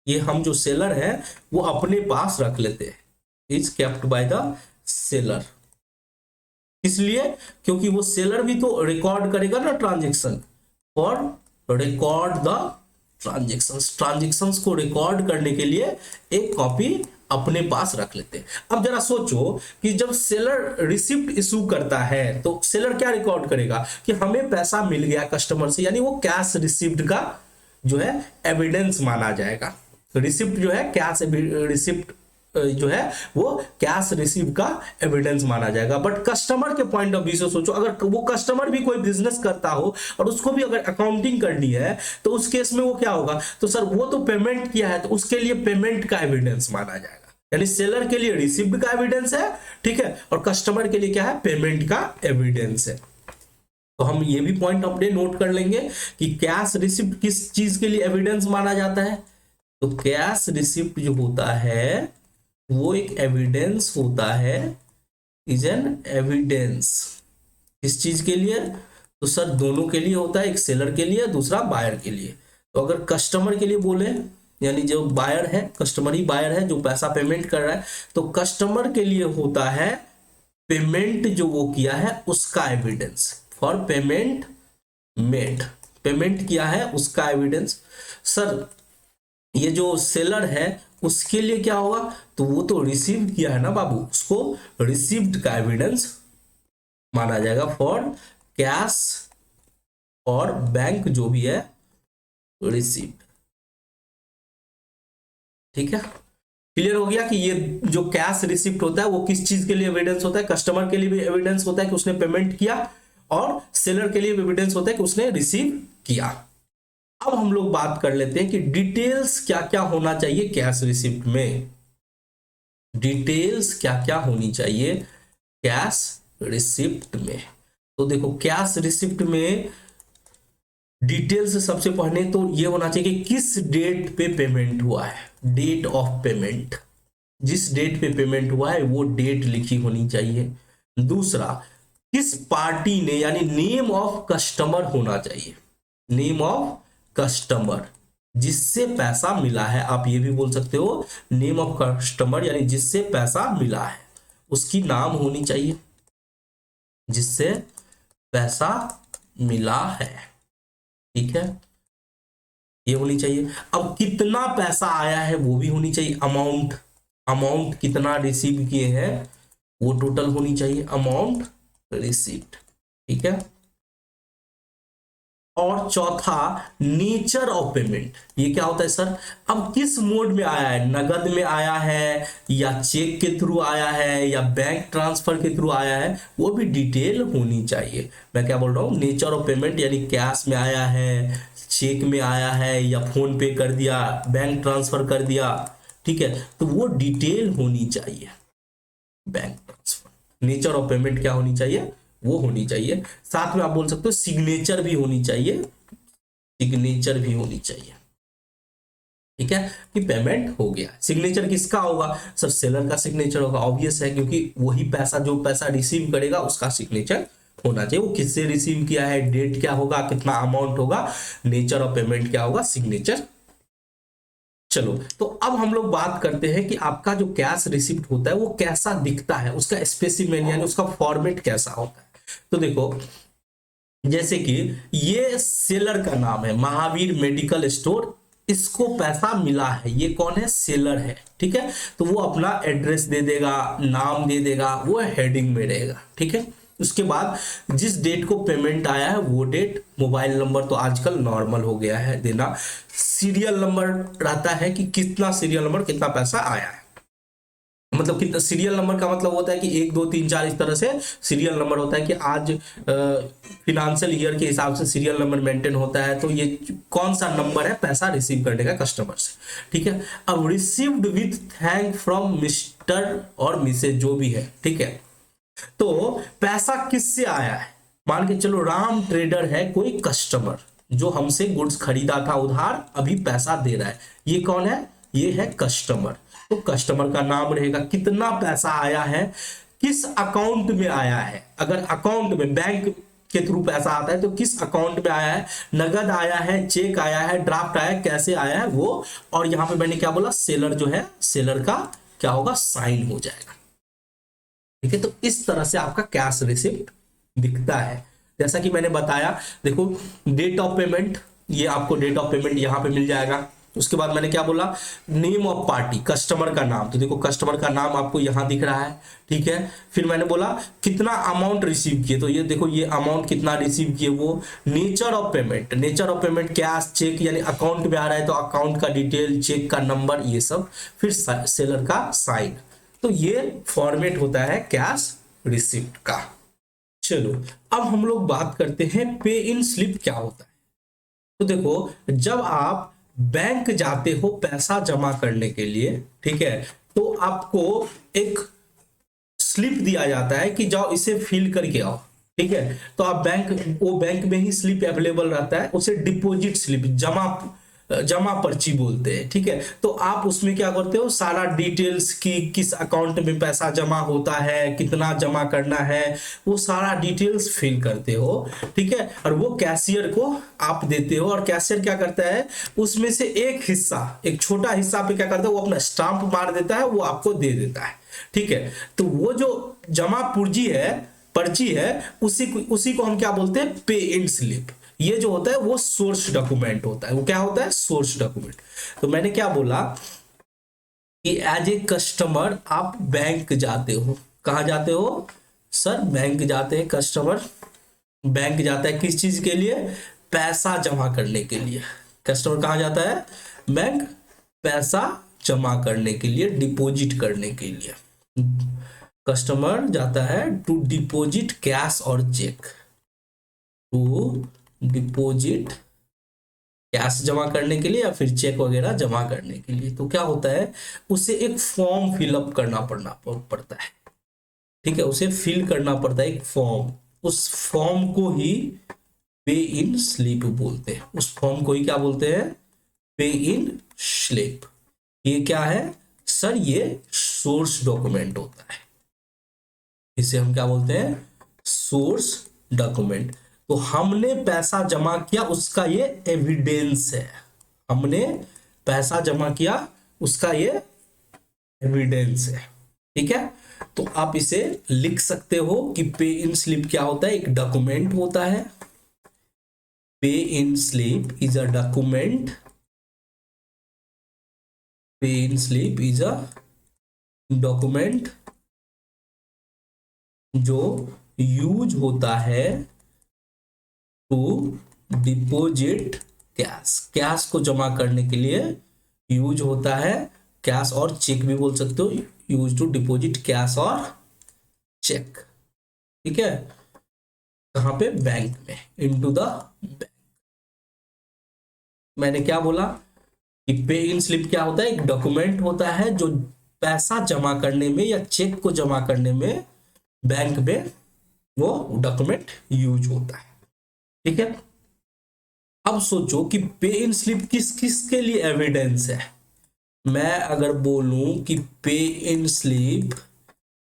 ये हम जो सेलर है वो अपने पास रख लेते हैं, is kept bye the seller. इसलिए क्योंकि वो सेलर भी तो रिकॉर्ड करेगा ना transaction, for record the transactions को रिकॉर्ड करने के लिए एक कॉपी अपने पास रख लेते हैं। अब जरा सोचो कि जब सेलर रिसिप्ट इशू करता है तो सेलर क्या रिकॉर्ड करेगा कि हमें पैसा मिल गया कस्टमर से, यानी वो कैश रिसिप्ट का जो है एविडेंस माना जाएगा। रिसिप्ट जो है कैश रिसिप्ट जो है वो कैश रिसीव का एविडेंस माना जाएगा। बट कस्टमर के पॉइंट ऑफ व्यू से सोचो, अगर वो कस्टमर भी कोई बिजनेस करता हो और उसको भी अगर अकाउंटिंग करनी है तो उस केस में वो क्या होगा, तो सर वो तो पेमेंट किया है तो उसके लिए पेमेंट का एविडेंस माना जाएगा। यानी सेलर के लिए रिसिप्ट का एविडेंस है, ठीक है, और कस्टमर के लिए क्या है, पेमेंट का एविडेंस है। तो हम ये भी पॉइंट अपने नोट कर लेंगे कि कैश रिसिप्ट किस चीज के लिए एविडेंस माना जाता है। तो कैश रिसिप्ट जो होता है वो एक एविडेंस होता है, इज एन एविडेंस। किस चीज के लिए, तो सर दोनों के लिए होता है, एक सेलर के लिए दूसरा बायर के लिए। तो अगर कस्टमर के लिए बोले, यानी जो बायर है, कस्टमर ही बायर है जो पैसा पेमेंट कर रहा है, तो कस्टमर के लिए होता है पेमेंट जो वो किया है उसका evidence, for payment made, payment किया है उसका एविडेंस। सर ये जो सेलर है उसके लिए क्या होगा, तो वो तो रिसीव किया है ना बाबू, उसको रिसीव्ड का एविडेंस माना जाएगा फॉर कैश और बैंक जो भी है रिसीव्ड। ठीक है, क्लियर हो गया कि ये जो कैश रिसिप्ट होता है वो किस चीज के लिए एविडेंस होता है, कस्टमर के लिए भी एविडेंस होता है कि उसने पेमेंट किया, और सेलर के लिए भी एविडेंस होता है कि उसने रिसीव किया। अब हम लोग बात कर लेते हैं कि डिटेल्स क्या क्या होना चाहिए कैश रिसिप्ट में। डिटेल्स क्या क्या होनी चाहिए कैश रिसिप्ट में। तो देखो कैश रिसिप्ट में डिटेल्स सबसे पहले तो ये होना चाहिए कि किस डेट पे पेमेंट हुआ है, डेट ऑफ पेमेंट, जिस डेट पे पेमेंट हुआ है वो डेट लिखी होनी चाहिए। दूसरा, किस पार्टी ने, यानी नेम ऑफ कस्टमर होना चाहिए, नेम ऑफ कस्टमर जिससे पैसा मिला है, आप ये भी बोल सकते हो नेम ऑफ कस्टमर, यानी जिससे पैसा मिला है उसकी नाम होनी चाहिए, जिससे पैसा मिला है। ठीक है, ये होनी चाहिए। अब कितना पैसा आया है वो भी होनी चाहिए, अमाउंट, अमाउंट कितना रिसीव किए हैं वो टोटल होनी चाहिए, अमाउंट रिसीव्ड। ठीक है, और चौथा नेचर ऑफ पेमेंट, ये क्या होता है सर, अब किस मोड में आया है, नगद में आया है या चेक के थ्रू आया है या बैंक ट्रांसफर के थ्रू आया है, वो भी डिटेल होनी चाहिए। मैं क्या बोल रहा हूँ, नेचर ऑफ पेमेंट यानी कैश में आया है, चेक में आया है या फोन पे कर दिया, बैंक ट्रांसफर कर दिया, ठीक है, तो वो डिटेल होनी चाहिए। Bank transfer, nature of payment क्या होनी चाहिए, वो होनी चाहिए। साथ में आप बोल सकते हो सिग्नेचर भी होनी चाहिए, सिग्नेचर भी होनी चाहिए। ठीक है, कि पेमेंट हो गया। सिग्नेचर किसका होगा सर, सेलर का सिग्नेचर होगा, ऑब्वियस है, क्योंकि वही पैसा, जो पैसा रिसीव करेगा उसका सिग्नेचर होना चाहिए। वो किससे रिसीव किया है, डेट क्या होगा, कितना अमाउंट होगा, नेचर ऑफ पेमेंट क्या होगा, सिग्नेचर। चलो, तो अब हम लोग बात करते हैं कि आपका जो कैश रिसिप्ट होता है वो कैसा दिखता है, उसका स्पेसिमेन यानी उसका फॉर्मेट कैसा होता है। तो देखो, जैसे कि ये सेलर का नाम है महावीर मेडिकल स्टोर, इसको पैसा मिला है, ये कौन है, सेलर है। ठीक है, तो वो अपना एड्रेस दे देगा, नाम दे देगा, वो हेडिंग में रहेगा। ठीक है, उसके बाद जिस डेट को पेमेंट आया है वो डेट, मोबाइल नंबर तो आजकल नॉर्मल हो गया है देना, सीरियल नंबर रहता है कि कितना सीरियल नंबर, कितना पैसा आया है, मतलब कितना सीरियल नंबर का मतलब होता है कि 1 2 3 4 इस तरह से सीरियल नंबर होता है कि आज फिनेंशियल ईयर के हिसाब से सीरियल नंबर मेंटेन होता है, तो ये कौन सा नंबर है पैसा रिसीव करने का कस्टमर से। ठीक है, अब received with thank from mister और मिसेज जो भी है, ठीक है, तो पैसा किससे आया है, मान के चलो राम ट्रेडर है कोई कस्टमर जो हमसे गुड्स खरीदा था उधार, अभी पैसा दे रहा है, ये कौन है, ये है कस्टमर। तो कस्टमर का नाम रहेगा, कितना पैसा आया है, किस अकाउंट में आया है, अगर अकाउंट में बैंक के थ्रू पैसा आता है तो किस अकाउंट में आया है, नगद आया है, चेक आया है, ड्राफ्ट आया है, कैसे आया है वो। और यहां पे मैंने क्या बोला, सेलर जो है, सेलर का क्या होगा, साइन हो जाएगा। ठीक है, तो इस तरह से आपका कैश रिसिप्ट दिखता है। जैसा कि मैंने बताया, देखो डेट ऑफ पेमेंट, ये आपको डेट ऑफ पेमेंट यहां पे मिल जाएगा। उसके बाद मैंने क्या बोला, नेम ऑफ पार्टी, कस्टमर का नाम, तो देखो कस्टमर का नाम आपको यहां दिख रहा है। ठीक है, फिर मैंने बोला कितना अमाउंट रिसीव किए, तो ये देखो ये अमाउंट कितना रिसीव किए वो। Nature of payment, nature of payment cash, cheque, यानी अकाउंट में आ रहा है तो अकाउंट का डिटेल, चेक का नंबर, ये सब। फिर सेलर का साइन। तो ये फॉर्मेट होता है कैश रिसिप्ट का। चलो अब हम लोग बात करते हैं पे इन स्लिप क्या होता है। तो देखो जब आप बैंक जाते हो पैसा जमा करने के लिए, ठीक है, तो आपको एक स्लिप दिया जाता है कि जाओ इसे फिल करके आओ। ठीक है, तो आप बैंक, वो बैंक में ही स्लिप अवेलेबल रहता है, उसे डिपॉजिट स्लिप, जमा पर्ची बोलते हैं। ठीक है, तो आप उसमें क्या करते हो, सारा डिटेल्स की किस अकाउंट में पैसा जमा होता है, कितना जमा करना है, वो सारा डिटेल्स फिल करते हो। ठीक है, और वो कैशियर को आप देते हो, और कैशियर क्या करता है, उसमें से एक हिस्सा, एक छोटा हिस्सा पे क्या करता है, वो अपना स्टाम्प मार देता है, वो आपको दे देता है। ठीक है, तो वो जो जमा पर्ची है, उसी को हम क्या बोलते हैं, पे इन स्लिप। ये जो होता है वो सोर्स डॉक्यूमेंट होता है। वो क्या होता है, सोर्स डॉक्यूमेंट। तो मैंने क्या बोला कि एज ए कस्टमर आप बैंक जाते हो। कहां जाते हो सर, बैंक जाते हैं कस्टमर। बैंक जाता है किस चीज के लिए, पैसा जमा करने के लिए। कस्टमर कहां जाता है, बैंक, पैसा जमा करने के लिए, डिपॉजिट करने के लिए। कस्टमर जाता है टू डिपॉजिट कैश और चेक, टू डिपॉजिट कैश जमा करने के लिए या फिर चेक वगैरह जमा करने के लिए। तो क्या होता है, उसे एक फॉर्म फिलअप करना पड़ता है। ठीक है, उसे फिल करना पड़ता है एक फॉर्म। उस फॉर्म को ही पे इन स्लिप बोलते हैं। उस फॉर्म को ही क्या बोलते हैं, पे इन स्लिप। ये क्या है सर, ये सोर्स डॉक्यूमेंट होता है। इसे हम क्या बोलते हैं, सोर्स डॉक्यूमेंट। तो हमने पैसा जमा किया उसका ये एविडेंस है। हमने पैसा जमा किया उसका ये एविडेंस है। ठीक है, तो आप इसे लिख सकते हो कि पे इन स्लिप क्या होता है, एक डॉक्यूमेंट होता है। पे इन स्लिप इज अ डॉक्यूमेंट, पे इन स्लिप इज अ डॉक्यूमेंट जो यूज होता है टू डिपॉजिट कैश, कैश को जमा करने के लिए यूज होता है। कैश और चेक भी बोल सकते हो, यूज टू डिपॉजिट कैश और चेक। ठीक है, कहां पे, बैंक में, इनटू द बैंक। मैंने क्या बोला कि पे इन स्लिप क्या होता है, एक डॉक्यूमेंट होता है जो पैसा जमा करने में या चेक को जमा करने में बैंक में वो डॉक्यूमेंट यूज होता है। ठीक है, अब सोचो कि पे इन स्लिप किस किस के लिए एविडेंस है। मैं अगर बोलूं कि पे इन स्लिप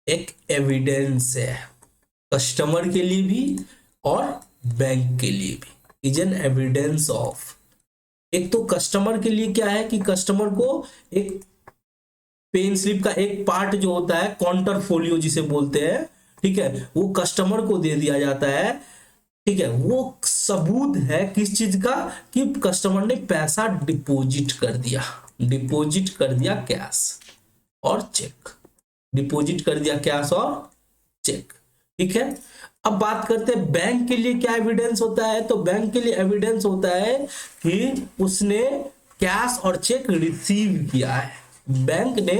एक एविडेंस है, कस्टमर के लिए भी और बैंक के लिए भी, इज एन एविडेंस ऑफ। एक तो कस्टमर के लिए क्या है कि कस्टमर को एक पे इन स्लिप का एक पार्ट जो होता है, काउंटर फोलियो जिसे बोलते हैं, ठीक है, वो कस्टमर को दे दिया जाता है। ठीक है, वो सबूत है किस चीज का, कि कस्टमर ने पैसा डिपॉजिट कर दिया, डिपॉजिट कर दिया कैश और चेक, डिपॉजिट कर दिया कैश और चेक। ठीक है, अब बात करते हैं बैंक के लिए क्या एविडेंस होता है। तो बैंक के लिए एविडेंस होता है कि उसने कैश और चेक रिसीव किया है। बैंक ने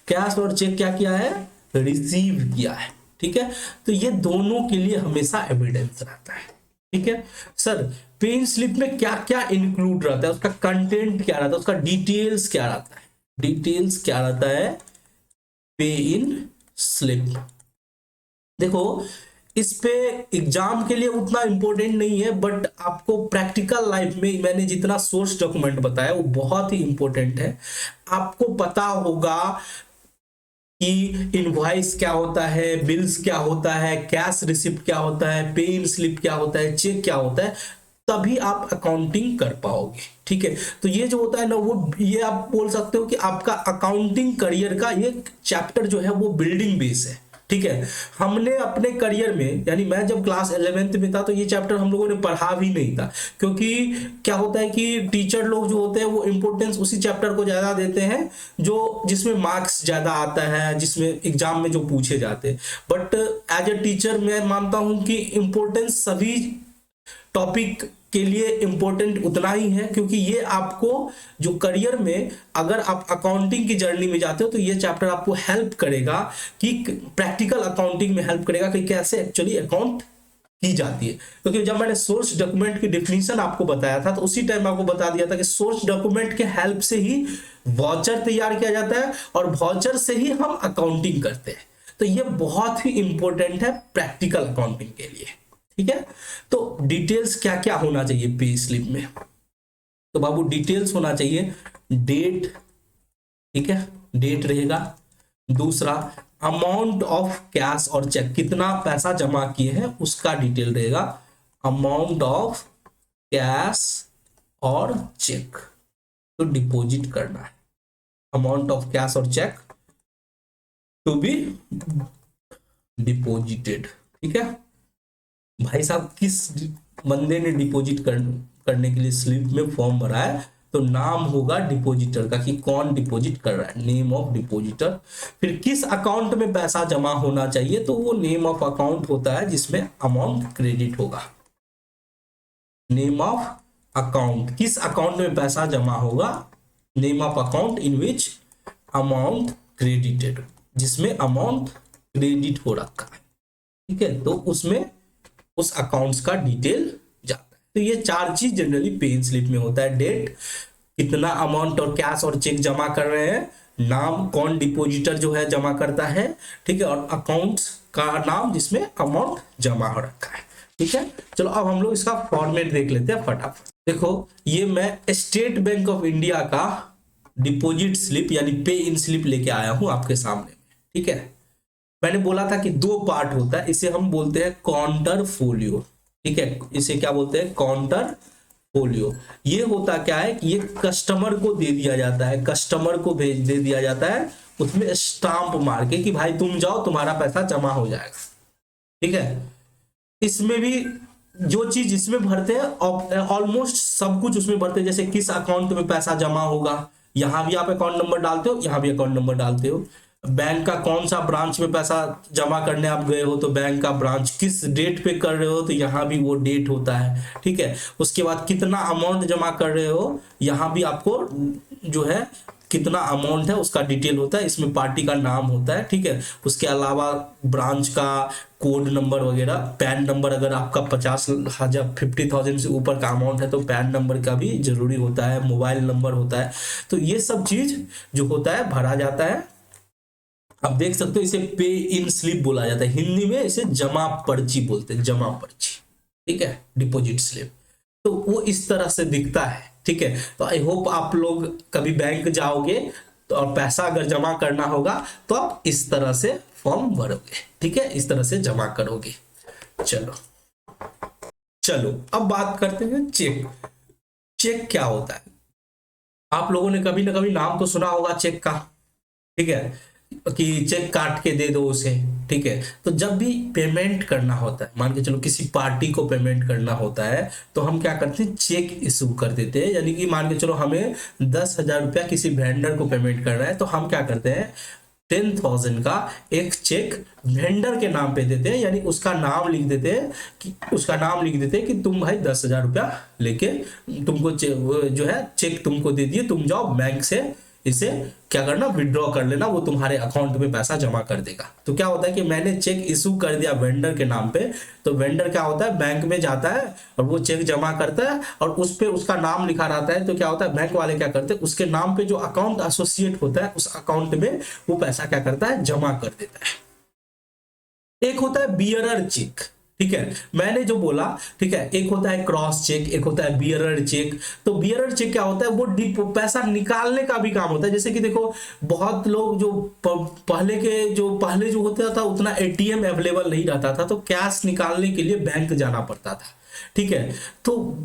कैश और चेक क्या किया है, रिसीव किया है। ठीक है, तो ये दोनों के लिए हमेशा एविडेंस रहता है। ठीक है सर, पे इन स्लिप में क्या क्या इंक्लूड रहता है, उसका कंटेंट क्या रहता है, उसका डिटेल्स क्या रहता है, डिटेल्स क्या रहता है पे इन स्लिप। देखो इस पे एग्जाम के लिए उतना इंपॉर्टेंट नहीं है, बट आपको प्रैक्टिकल लाइफ में मैंने जितना सोर्स डॉक्यूमेंट बताया वो बहुत ही इंपॉर्टेंट है। आपको पता होगा कि इनवॉइस क्या होता है, बिल्स क्या होता है, कैश रिसिप्ट क्या होता है, पे इन स्लिप क्या होता है, चेक क्या होता है, तभी आप अकाउंटिंग कर पाओगे। ठीक है, तो ये जो होता है ना, वो ये आप बोल सकते हो कि आपका अकाउंटिंग करियर का ये चैप्टर जो है वो बिल्डिंग बेस है। ठीक है, हमने अपने करियर में, यानी मैं जब क्लास 11th में था तो ये चैप्टर हम लोगों ने पढ़ा भी नहीं था, क्योंकि क्या होता है कि टीचर लोग जो होते हैं वो इंपॉर्टेंस उसी चैप्टर को ज्यादा देते हैं जो जिसमें मार्क्स ज्यादा आता है, जिसमें एग्जाम में जो पूछे जाते हैं। बट एज ए टीचर मैं मानता हूं कि इंपॉर्टेंस सभी टॉपिक के लिए इंपॉर्टेंट उतना ही है, क्योंकि ये आपको जो करियर में अगर आप अकाउंटिंग की जर्नी में जाते हो तो ये चैप्टर आपको हेल्प करेगा कि प्रैक्टिकल अकाउंटिंग में हेल्प करेगा कि कैसे एक्चुअली अकाउंट की जाती है। क्योंकि जब मैंने सोर्स डॉक्यूमेंट की डिफिनीशन आपको बताया था तो उसी टाइम आपको बता दिया था कि सोर्स डॉक्यूमेंट के हेल्प से ही वाउचर तैयार किया जाता है और वाउचर से ही हम अकाउंटिंग करते हैं। तो ये बहुत ही इंपॉर्टेंट है प्रैक्टिकल अकाउंटिंग के लिए। ठीक है, तो डिटेल्स क्या क्या होना चाहिए पे स्लिप में? तो बाबू डिटेल्स होना चाहिए डेट, ठीक है, डेट रहेगा। दूसरा अमाउंट ऑफ कैश और चेक, कितना पैसा जमा किए हैं उसका डिटेल रहेगा, अमाउंट ऑफ कैश और चेक, तो डिपॉजिट करना है, अमाउंट ऑफ कैश और चेक टू बी डिपॉजिटेड। ठीक है भाई साहब, किस बंदे ने डिपॉजिट करने के लिए स्लिप में फॉर्म भरा है, तो नाम होगा डिपॉजिटर का कि कौन डिपॉजिट कर रहा है, नेम ऑफ डिपॉजिटर। फिर किस अकाउंट में पैसा जमा होना चाहिए, तो वो नेम ऑफ अकाउंट होता है जिसमें अमाउंट क्रेडिट होगा। नेम ऑफ अकाउंट, किस अकाउंट में पैसा जमा होगा, name of account in which amount credited, जिसमें अमाउंट क्रेडिट हो रखा है। ठीक है, तो उसमें उस अकाउंट्स का डिटेल जाता है। तो ये चार चीज जनरली पे इन स्लिप में होता है, डेट, कितना अमाउंट और कैश और चेक जमा कर रहे हैं, नाम कौन डिपॉजिटर जो है जमा करता है, ठीक है, और अकाउंट्स का नाम जिसमें अमाउंट जमा हो रखा है। ठीक है, चलो अब हम लोग इसका फॉर्मेट देख लेते हैं फटाफट। देखो ये मैं स्टेट बैंक ऑफ इंडिया का डिपॉजिट स्लिप यानी पे इन स्लिप लेके आया हूं आपके सामने। ठीक है, मैंने बोला था कि दो पार्ट होता है, इसे हम बोलते हैं काउंटर फोलियो। ठीक है, इसे क्या बोलते हैं, काउंटर फोलियो। ये होता क्या है कि ये कस्टमर को दे दिया जाता है, कस्टमर को दे दिया जाता है, उसमें स्टाम्प मार के कि भाई तुम जाओ तुम्हारा पैसा जमा हो जाएगा। ठीक है, इसमें भी जो चीज इसमें भरते हैं ऑलमोस्ट सब कुछ उसमें भरते हैं, जैसे किस अकाउंट में पैसा जमा होगा, यहां भी आप अकाउंट नंबर डालते हो, यहां भी अकाउंट नंबर डालते हो, बैंक का कौन सा ब्रांच में पैसा जमा करने आप गए हो तो बैंक का ब्रांच, किस डेट पे कर रहे हो तो यहाँ भी वो डेट होता है। ठीक है, उसके बाद कितना अमाउंट जमा कर रहे हो, यहाँ भी आपको जो है कितना अमाउंट है उसका डिटेल होता है, इसमें पार्टी का नाम होता है। ठीक है, उसके अलावा ब्रांच का कोड नंबर वगैरह, पैन नंबर, अगर आपका 50,000 50,000 से ऊपर का अमाउंट है तो पैन नंबर का भी जरूरी होता है, मोबाइल नंबर होता है। तो ये सब चीज जो होता है भरा जाता है। आप देख सकते हो इसे पे इन स्लिप बोला जाता है, हिंदी में इसे जमा पर्ची बोलते हैं, जमा पर्ची। ठीक है, डिपॉजिट स्लिप, तो वो इस तरह से दिखता है। ठीक है, तो आई होप आप लोग कभी बैंक जाओगे तो और पैसा अगर जमा करना होगा तो आप इस तरह से फॉर्म भरोगे। ठीक है, इस तरह से जमा करोगे। चलो चलो अब बात करते हैं चेक। चेक क्या होता है, आप लोगों ने कभी ना कभी नाम तो सुना होगा चेक का। ठीक है, कि चेक काट के दे दो उसे। ठीक है, तो जब भी पेमेंट करना होता है, मान के चलो किसी पार्टी को पेमेंट करना होता है तो हम क्या करते हैं, चेक इशू कर देते हैं। यानी कि मान के चलो हमें 10,000 रुपया किसी वेंडर को पेमेंट करना है तो हम क्या करते हैं, 10,000 का एक चेक वेंडर के नाम पे देते हैं, यानी उसका नाम लिख देते हैं कि तुम भाई 10,000 रुपया लेके तुमको जो है चेक तुमको दे दिए, तुम जाओ बैंक से इसे क्या करना, विड्रॉ कर लेना, वो तुम्हारे अकाउंट में पैसा जमा कर देगा। तो क्या होता है कि मैंने चेक इशू कर दिया वेंडर के नाम पे, तो वेंडर क्या होता है, बैंक में जाता है और वो चेक जमा करता है और उस पे उसका नाम लिखा रहता है। तो क्या होता है, बैंक वाले क्या करते हैं, उसके नाम पे जो अकाउंट एसोसिएट होता है उस अकाउंट में वो पैसा क्या करता है, जमा कर देता है। एक होता है बियरर चेक। ठीक है, मैंने जो बोला, ठीक है, एक होता है क्रॉस चेक, एक होता है बियरर चेक। तो बियरर चेक क्या होता है, वो पैसा निकालने का भी काम होता है। जैसे कि देखो बहुत लोग जो पहले जो होता था उतना एटीएम अवेलेबल नहीं रहता था, तो कैश निकालने के लिए बैंक जाना पड़ता था, ठीक है। तो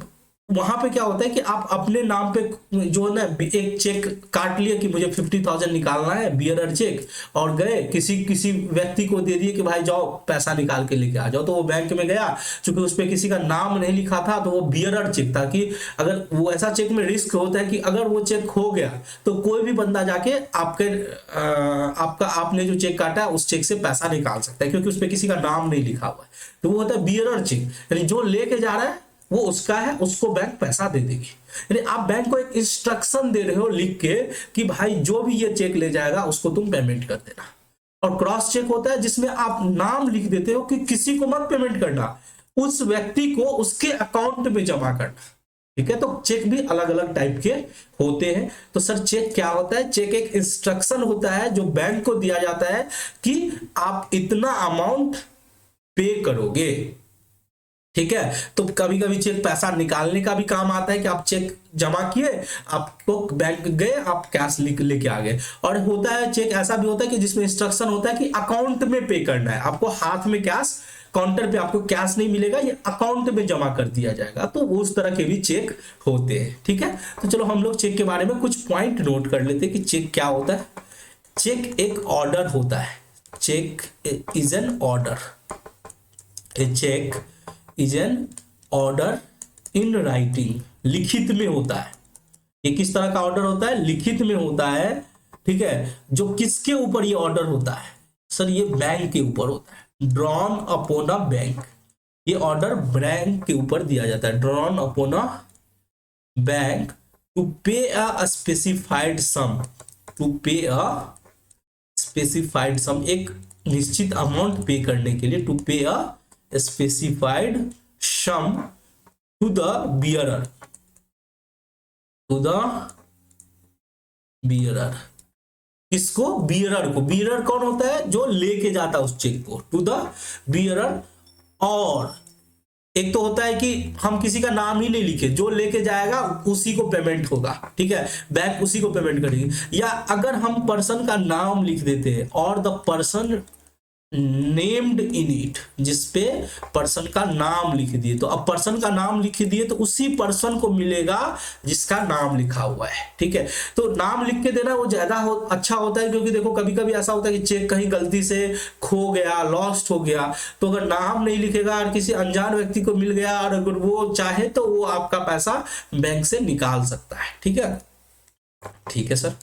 वहां पे क्या होता है कि आप अपने नाम पे जो है ना एक चेक काट लिए कि मुझे 50,000 निकालना है, बियरर चेक, और गए किसी व्यक्ति को दे दिए कि भाई जाओ पैसा निकाल के लेके आ जाओ। तो वो बैंक में गया, चूंकि उस पर किसी का नाम नहीं लिखा था तो वो बियरर चेक था, कि अगर वो ऐसा चेक में रिस्क होता है कि अगर वो चेक खो गया तो कोई भी बंदा जाके आपका आपने जो चेक काटा है उस चेक से पैसा निकाल सकता है, क्योंकि उस पर किसी का नाम नहीं लिखा हुआ है। तो वो होता है बियरर चेक, यानी जो लेके जा रहा है वो उसका है, उसको बैंक पैसा दे देगी। यानी आप बैंक को एक इंस्ट्रक्शन दे रहे हो लिख के कि भाई जो भी ये चेक ले जाएगा उसको तुम पेमेंट कर देना। और क्रॉस चेक होता है जिसमें आप नाम लिख देते हो कि किसी को मत पेमेंट करना, उस व्यक्ति को उसके अकाउंट में जमा करना, ठीक है। तो चेक भी अलग अलग टाइप के होते हैं। तो सर चेक क्या होता है, चेक एक इंस्ट्रक्शन होता है जो बैंक को दिया जाता है कि आप इतना अमाउंट पे करोगे, ठीक है। तो कभी कभी चेक पैसा निकालने का भी काम आता है कि आप चेक जमा किए, आपको बैंक गए, आप कैश लेके आ गए। और होता है चेक ऐसा भी होता है कि जिसमें इंस्ट्रक्शन होता है कि अकाउंट में पे करना है, आपको हाथ में कैश, काउंटर पे आपको कैश नहीं मिलेगा, ये अकाउंट में जमा कर दिया जाएगा। तो उस तरह के भी चेक होते हैं, ठीक है। तो चलो हम लोग चेक के बारे में कुछ पॉइंट नोट कर लेते हैं कि चेक क्या होता है। चेक एक ऑर्डर होता है, cheque is an order, a cheque is an order in writing, लिखित में होता है। ये किस तरह का ऑर्डर होता है, लिखित में होता है, ठीक है। जो किसके ऊपर ये ऑर्डर होता है, सर ये बैंक के ऊपर होता है, ड्रॉन अपॉन अ बैंक। ये ऑर्डर बैंक के ऊपर दिया जाता है, drawn upon a bank to pay a specified some, to pay a specified सम, एक निश्चित अमाउंट पे करने के लिए, to pay a specified sum to the bearer, to the bearer। किसको, बियरर को। बियरर कौन होता है, जो लेके जाता है उस चेक को, टू द बियरर। और एक तो होता है कि हम किसी का नाम ही नहीं लिखे, जो लेके जाएगा उसी को पेमेंट होगा, ठीक है, बैंक उसी को पेमेंट करेगी। या अगर हम पर्सन का नाम लिख देते हैं और the person named in it, जिसपे पर्सन का नाम लिख दिए, तो अब पर्सन का नाम लिख दिए तो उसी पर्सन को मिलेगा जिसका नाम लिखा हुआ है, ठीक है। तो नाम लिख के देना वो ज्यादा अच्छा होता है, क्योंकि देखो कभी कभी ऐसा होता है कि चेक कहीं गलती से खो गया, लॉस्ट हो गया, तो अगर नाम नहीं लिखेगा और किसी अनजान व्यक्ति को मिल गया और अगर वो चाहे तो वो आपका पैसा बैंक से निकाल सकता है, ठीक है। ठीक है सर,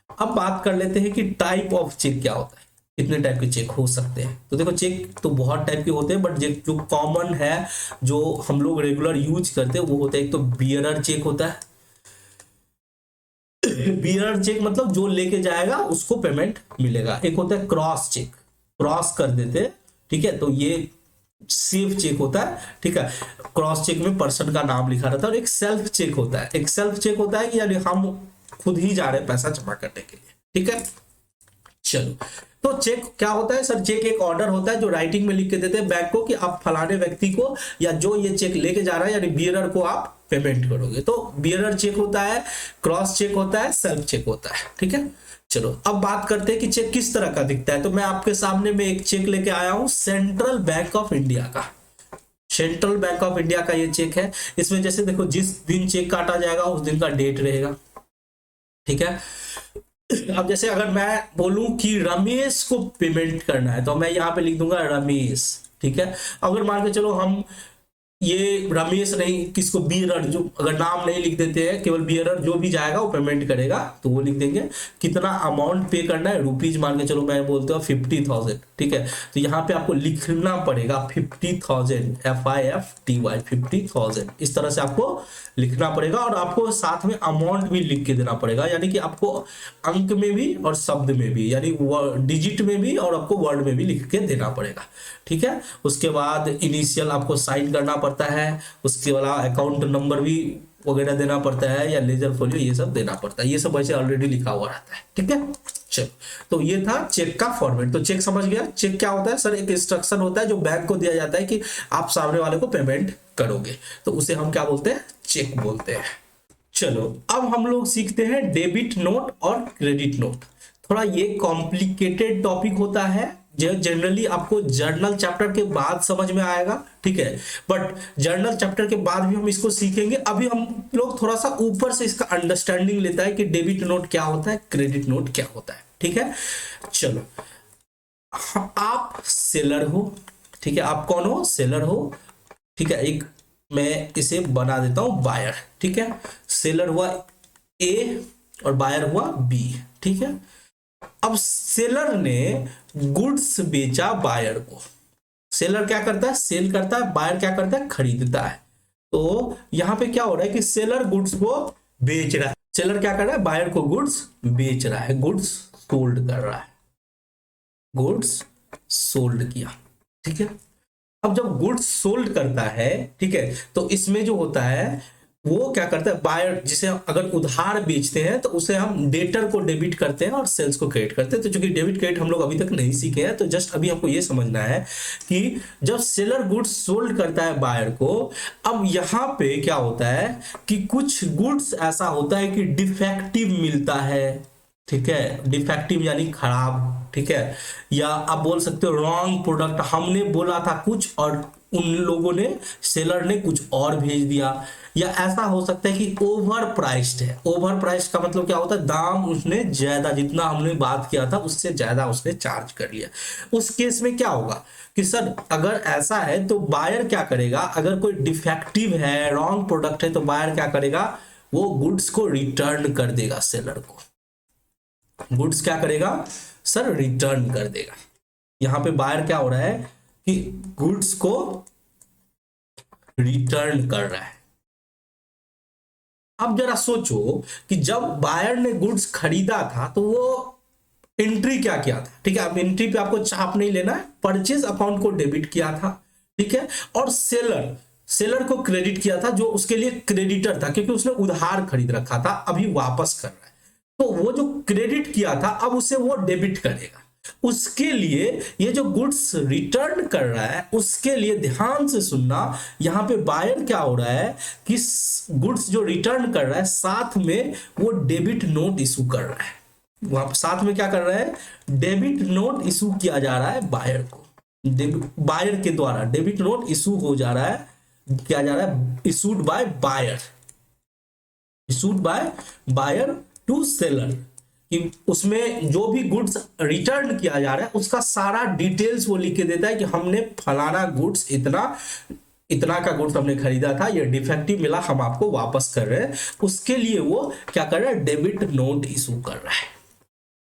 अब बात कर लेते हैं कि टाइप ऑफ चेक क्या होता है, कितने टाइप के चेक हो सकते हैं। तो देखो चेक तो बहुत टाइप के होते हैं, बट जो कॉमन है, जो हम लोग रेगुलर यूज करते हैं, वो होता है एक तो बियरर चेक होता है। बियरर चेक मतलब जो लेके जाएगा उसको पेमेंट मिलेगा। एक होता है क्रॉस चेक, क्रॉस कर देते हैं, ठीक है। तो ये सेफ चेक होता है, ठीक है। क्रॉस चेक में पर्सन का नाम लिखा रहता है। और एक सेल्फ चेक होता है, एक सेल्फ चेक होता है कि यानी हम खुद ही जा रहे हैं पैसा जमा करने के लिए, ठीक है। चलो, तो चेक क्या होता है सर, चेक एक ऑर्डर होता है जो राइटिंग में लिख के देते हैं बैंक को कि आप फलाने व्यक्ति को या जो ये चेक लेके जा रहा है यानी बियरर को आप पेमेंट करोगे। तो बियरर चेक होता है, क्रॉस चेक होता है, सेल्फ चेक होता है, ठीक है। चलो अब बात करते हैं कि चेक किस तरह का दिखता है। तो मैं आपके सामने में एक चेक लेके आया हूं सेंट्रल बैंक ऑफ इंडिया का। सेंट्रल बैंक ऑफ इंडिया का ये चेक है। इसमें जैसे देखो जिस दिन चेक काटा जाएगा उस दिन का डेट रहेगा, ठीक है। अब जैसे अगर मैं बोलूं कि रमेश को पेमेंट करना है तो मैं यहाँ पे लिख दूंगा रमेश, ठीक है। अगर मान के चलो हम ये रमेश नहीं, किसको बियरर, जो अगर नाम नहीं लिख देते हैं, केवल बियरर जो भी जाएगा वो पेमेंट करेगा, तो वो लिख देंगे। कितना अमाउंट पे करना है, रुपीज मान के चलो मैं बोलता हूँ 50,000, ठीक है। तो यहाँ पे आपको लिखना पड़ेगा 50,000, FIFTY 50,000, इस तरह से आपको लिखना पड़ेगा। और आपको साथ में अमाउंट भी लिख के देना पड़ेगा, यानी कि आपको अंक में भी और शब्द में भी, यानी डिजिट में भी और आपको वर्ड में भी लिख के देना पड़ेगा, ठीक है। उसके बाद इनिशियल आपको साइन करना पड़ता है, उसके अलावा अकाउंट नंबर भी वगैरह देना पड़ता है या लेजर फोलियो, ये सब देना पड़ता है। ये सब वैसे ऑलरेडी लिखा हुआ रहता है, ठीक है। चलो, तो ये था चेक का फॉर्मेट। तो चेक समझ गया। चेक क्या होता है सर? एक इंस्ट्रक्शन होता है जो बैंक को दिया जाता है कि आप सामने वाले को पेमेंट करोगे, तो उसे हम क्या बोलते हैं? चेक बोलते हैं। चलो, अब हम लोग सीखते हैं डेबिट नोट और क्रेडिट नोट। थोड़ा ये कॉम्प्लिकेटेड टॉपिक होता है, जो जनरली आपको जर्नल चैप्टर के बाद समझ में आएगा, ठीक है, बट जर्नल चैप्टर के बाद भी हम इसको सीखेंगे। अभी हम लोग थोड़ा सा ऊपर से इसका अंडरस्टैंडिंग लेता है कि डेबिट नोट क्या होता है, क्रेडिट नोट क्या होता है, ठीक है। चलो, आप सेलर हो, ठीक है, आप कौन हो? सेलर हो, ठीक है। एक मैं इसे बना देता हूं बायर, ठीक है। सेलर हुआ ए और बायर हुआ बी, ठीक है। अब सेलर ने गुड्स बेचा बायर को। सेलर क्या करता है? सेल करता है। बायर क्या करता है? खरीदता है। तो यहां पे क्या हो रहा है कि सेलर गुड्स को बेच रहा है। सेलर क्या कर रहा है? बायर को गुड्स बेच रहा है, गुड्स सोल्ड कर रहा है, गुड्स सोल्ड किया, ठीक है। अब जब गुड्स सोल्ड करता है, ठीक है, तो इसमें जो होता है वो क्या करता है? बायर, जिसे अगर उधार बेचते हैं तो उसे हम डेटर को डेबिट करते हैं और सेल्स को क्रेडिट करते हैं। तो चूंकि डेबिट क्रेडिट हम लोग अभी तक नहीं सीखे हैं, तो जस्ट अभी हमको ये समझना है कि जब सेलर गुड्स सोल्ड करता है बायर को, अब यहां पे क्या होता है कि कुछ गुड्स ऐसा होता है कि डिफेक्टिव मिलता है, ठीक है। डिफेक्टिव यानी खराब, ठीक है, या आप बोल सकते हो रॉन्ग प्रोडक्ट। हमने बोला था कुछ और उन लोगों ने, सेलर ने कुछ और भेज दिया। या ऐसा हो सकता है कि ओवर प्राइस्ड है। ओवर प्राइस्ड का मतलब क्या होता है? दाम उसने ज्यादा, जितना हमने बात किया था उससे ज्यादा उसने चार्ज कर लिया। उस केस में क्या होगा कि सर अगर ऐसा है तो बायर क्या करेगा? अगर कोई डिफेक्टिव है, रॉन्ग प्रोडक्ट है, तो बायर क्या करेगा? वो गुड्स को रिटर्न कर देगा सेलर को। गुड्स क्या करेगा सर? रिटर्न कर देगा। यहां पे बायर क्या हो रहा है कि गुड्स को रिटर्न कर रहा है। अब जरा सोचो कि जब बायर ने गुड्स खरीदा था तो वो एंट्री क्या किया था, ठीक है। अब एंट्री पे आपको चाप नहीं लेना है, परचेज अकाउंट को डेबिट किया था, ठीक है, और सेलर को क्रेडिट किया था, जो उसके लिए क्रेडिटर था क्योंकि उसने उधार खरीद रखा था, अभी वापस कर रहा है। तो वो जो क्रेडिट किया था अब उसे वो डेबिट करेगा। उसके लिए ये जो गुड्स रिटर्न कर रहा है उसके लिए ध्यान से सुनना, यहां पे बायर क्या हो रहा है कि गुड्स जो रिटर्न कर रहा है साथ में वो डेबिट नोट इशू कर रहा है। वहां साथ में क्या कर रहा है? डेबिट नोट इशू किया जा रहा है बायर को। बायर के द्वारा डेबिट नोट इशू हो जा रहा है, किया जा रहा है, issued by buyer, issued by buyer to seller. कि उसमें जो भी गुड्स रिटर्न किया जा रहा है उसका सारा डिटेल्स वो लिख के देता है कि हमने फलाना गुड्स इतना इतना का गुड्स हमने खरीदा था, ये डिफेक्टिव मिला, हम आपको वापस कर रहे हैं। उसके लिए वो क्या कर रहा है? डेबिट नोट इशू कर रहा है।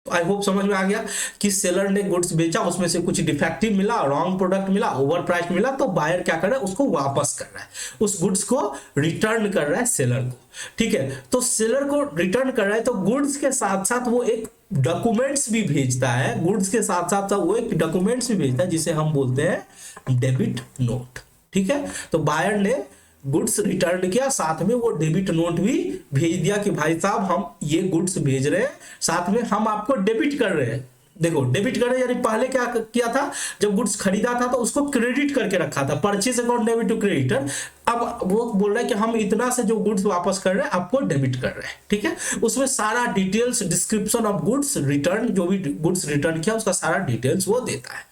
आई होप समझ में आ गया कि सेलर ने गुड्स बेचा, उसमें से कुछ डिफेक्टिव मिला, रॉन्ग प्रोडक्ट मिला, ओवर प्राइस मिला, तो बायर क्या कर रहा है? उसको वापस कर रहा है, उस गुड्स को रिटर्न कर रहा है सेलर को, ठीक है। तो सेलर को रिटर्न कर रहा है तो गुड्स के साथ साथ वो एक डॉक्यूमेंट्स भी भेजता है, गुड्स के साथ साथ वो एक डॉक्यूमेंट्स भी भेजता है जिसे हम बोलते हैं डेबिट नोट, ठीक है। तो बायर ने गुड्स रिटर्न किया, साथ में वो डेबिट नोट भी भेज दिया कि भाई साहब हम ये गुड्स भेज रहे हैं, साथ में हम आपको डेबिट कर रहे हैं। देखो डेबिट कर रहे हैं यानी पहले क्या किया था? जब गुड्स खरीदा था तो उसको क्रेडिट करके रखा था, purchase account debit to creditor. अब वो बोल रहा है कि हम इतना से जो गुड्स वापस कर रहे हैं आपको डेबिट कर रहे हैं, ठीक है। उसमें सारा details, description of goods return, जो भी गुड्स रिटर्न किया उसका सारा डिटेल्स वो देता है,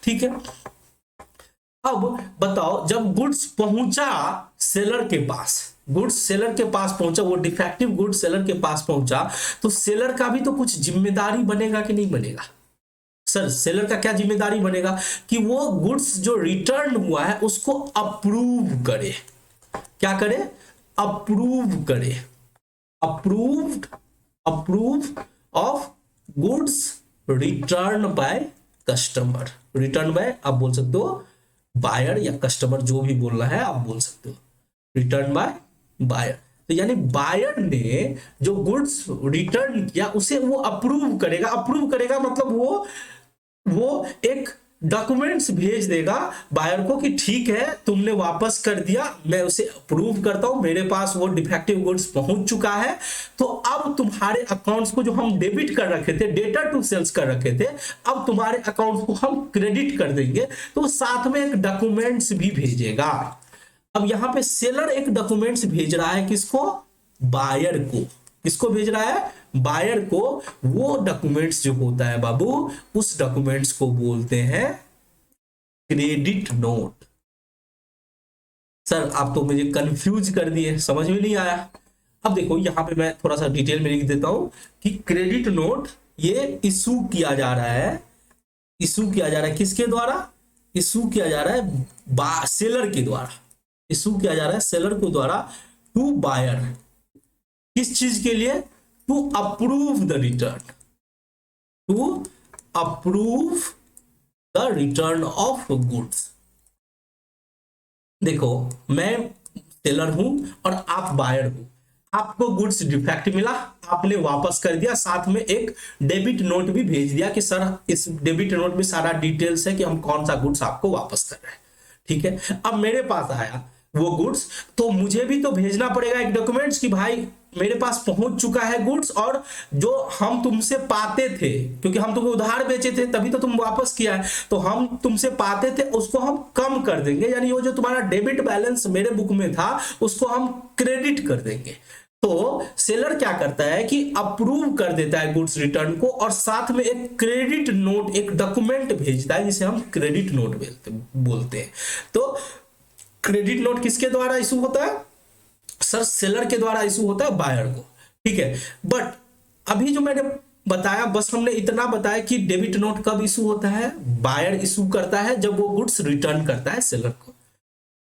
ठीक है। अब बताओ, जब गुड्स पहुंचा सेलर के पास, गुड्स सेलर के पास पहुंचा, वो डिफेक्टिव गुड्स सेलर के पास पहुंचा, तो सेलर का भी तो कुछ जिम्मेदारी बनेगा कि नहीं बनेगा? सर सेलर का क्या जिम्मेदारी बनेगा कि वो गुड्स जो रिटर्न हुआ है उसको अप्रूव करे। क्या करे? अप्रूव करे। Approve of goods return by customer. Return by आप बोल सकते हो बायर या कस्टमर, जो भी बोलना है आप बोल सकते हो, रिटर्न बाय बायर। तो यानी बायर ने जो गुड्स रिटर्न किया उसे वो अप्रूव करेगा। अप्रूव करेगा मतलब वो एक डॉक्यूमेंट्स भेज देगा बायर को कि ठीक है तुमने वापस कर दिया, मैं उसे अप्रूव करता हूं, मेरे पास वो डिफेक्टिव गुड्स पहुंच चुका है, तो अब तुम्हारे अकाउंट्स को जो हम डेबिट कर रखे थे, डेटर टू सेल्स कर रखे थे, अब तुम्हारे अकाउंट्स को हम क्रेडिट कर देंगे। तो साथ में एक डॉक्यूमेंट्स भी भेजेगा। अब यहां पे सेलर एक डॉक्यूमेंट्स भेज रहा है, किसको? बायर को। किसको भेज रहा है? बायर को। वो डॉक्यूमेंट्स जो होता है बाबू, उस डॉक्यूमेंट्स को बोलते हैं क्रेडिट नोट। सर आप तो मुझे कंफ्यूज कर दिए, समझ में नहीं आया। अब देखो यहां पे मैं थोड़ा सा डिटेल में लिख देता हूं कि क्रेडिट नोट ये इशू किया जा रहा है। इशू किया जा रहा है किसके द्वारा? इशू किया जा रहा है सेलर के द्वारा। इशू किया जा रहा है सेलर के द्वारा टू बायर। किस चीज के लिए? To approve the return. To approve the return of goods. देखो मैं सेलर हूं और आप बायर हो, आपको गुड्स डिफेक्ट मिला, आपने वापस कर दिया, साथ में एक डेबिट नोट भी भेज दिया कि सर इस डेबिट नोट में सारा डिटेल्स है कि हम कौन सा गुड्स आपको वापस कर रहे हैं। ठीक है, अब मेरे पास आया वो गुड्स, तो मुझे भी तो भेजना पड़ेगा एक डॉक्यूमेंट्स कि भाई मेरे पास पहुंच चुका है गुड्स, और जो हम तुमसे पाते थे, क्योंकि हम तुमको उधार बेचे थे तभी तो तुम वापस किया है, तो हम तुमसे पाते थे उसको हम कम कर देंगे, यानी वो जो तुम्हारा डेबिट बैलेंस मेरे बुक में था उसको हम क्रेडिट कर देंगे। तो सेलर क्या करता है कि अप्रूव कर देता है गुड्स रिटर्न को, और साथ में एक क्रेडिट नोट, एक डॉक्यूमेंट भेजता है जिसे हम क्रेडिट नोट बोलते हैं। तो क्रेडिट नोट किसके द्वारा इशू होता है? सर सेलर के द्वारा इशू होता है बायर को। ठीक है, बट अभी जो मैंने बताया बस हमने इतना बताया कि डेबिट नोट कब इशू होता है? बायर इशू करता है जब वो गुड्स रिटर्न करता है सेलर को।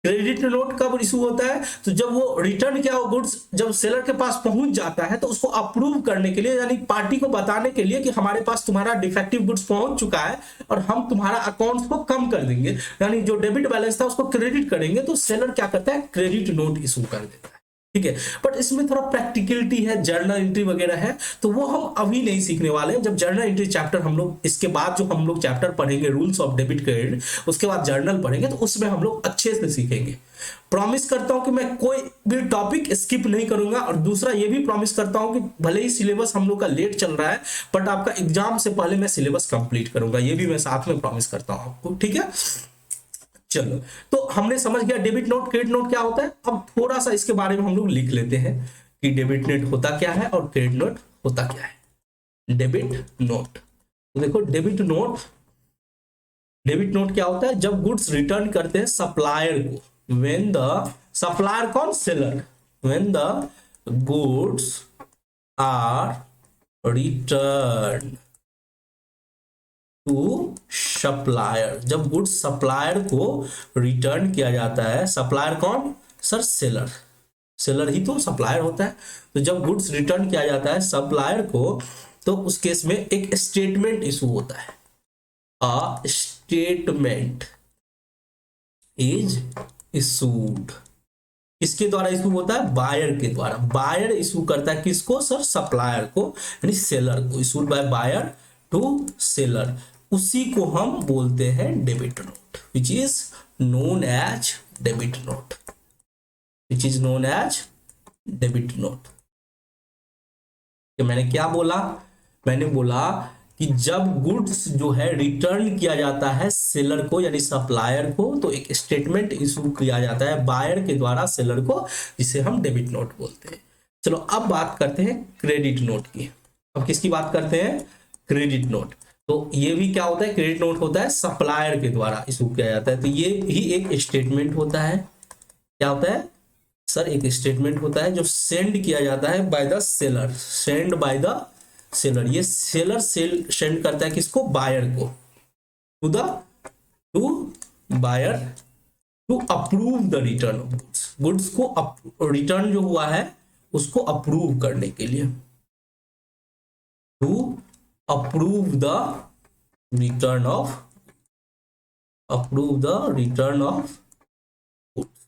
क्रेडिट नोट कब इशू होता है? तो जब वो रिटर्न किया गुड्स जब सेलर के पास पहुंच जाता है, तो उसको अप्रूव करने के लिए, यानी पार्टी को बताने के लिए कि हमारे पास तुम्हारा डिफेक्टिव गुड्स पहुंच चुका है और हम तुम्हारा अकाउंट्स को कम कर देंगे, यानी जो डेबिट बैलेंस था उसको क्रेडिट करेंगे। तो सेलर क्या करता है? क्रेडिट नोट इशू कर देता है। ठीक है, बट इसमें थोड़ा प्रैक्टिकलिटी है, जर्नल एंट्री वगैरह है, तो वो हम अभी नहीं सीखने वाले हैं। जब जर्नल एंट्री चैप्टर हम लोग, इसके बाद जो हम लोग चैप्टर पढ़ेंगे रूल्स ऑफ डेबिट क्रेडिट, उसके बाद जर्नल पढ़ेंगे, तो उसमें हम लोग अच्छे से सीखेंगे। प्रॉमिस करता हूं कि मैं कोई भी टॉपिक स्किप नहीं करूंगा, और दूसरा ये भी प्रॉमिस करता हूं कि भले ही सिलेबस हम लोग का लेट चल रहा है, बट आपका एग्जाम से पहले मैं सिलेबस कंप्लीट करूंगा, ये भी मैं साथ में प्रॉमिस करता हूं आपको। ठीक है, चलो तो हमने समझ गया डेबिट नोट क्रेडिट नोट क्या होता है। अब थोड़ा सा इसके बारे में हम लोग लिख लेते हैं कि डेबिट नोट होता क्या है और क्रेडिट नोट होता क्या है। डेबिट नोट, तो देखो डेबिट नोट क्या होता है? जब गुड्स रिटर्न करते हैं सप्लायर को, व्हेन द सप्लायर कौन? Seller. When the goods are return to supplier, जब गुड्स सप्लायर को रिटर्न किया जाता है, सप्लायर कौन? Sir seller. सेलर ही तो सप्लायर होता है। तो जब गुड्स रिटर्न किया जाता है सप्लायर को, तो उस केस में एक स्टेटमेंट इशू होता है। A statement is issued. किसके द्वारा इशू होता है? बायर के द्वारा। बायर इशू करता है किसको? सर सप्लायर को, यानी सेलर को। Issued by buyer to seller, उसी को हम बोलते हैं debit note, which is known as debit note, which is known as debit note. मैंने क्या बोला? मैंने बोला कि जब गुड्स जो है रिटर्न किया जाता है सेलर को यानी सप्लायर को, तो एक स्टेटमेंट इशू किया जाता है बायर के द्वारा सेलर को, जिसे हम डेबिट नोट बोलते हैं। चलो अब बात करते हैं क्रेडिट नोट की। अब किसकी बात करते हैं? Credit note. तो ये भी क्या होता है? क्रेडिट नोट होता है सप्लायर के द्वारा इशू किया जाता है। तो ये भी एक स्टेटमेंट होता है। क्या होता है सर? एक स्टेटमेंट होता है जो सेंड किया जाता है by the seller, send by the seller. ये सेलर सेंड करता है किसको? बायर को, to buyer to approve the return of goods. Goods को रिटर्न जो हुआ है उसको अप्रूव करने के लिए, to approve the return of goods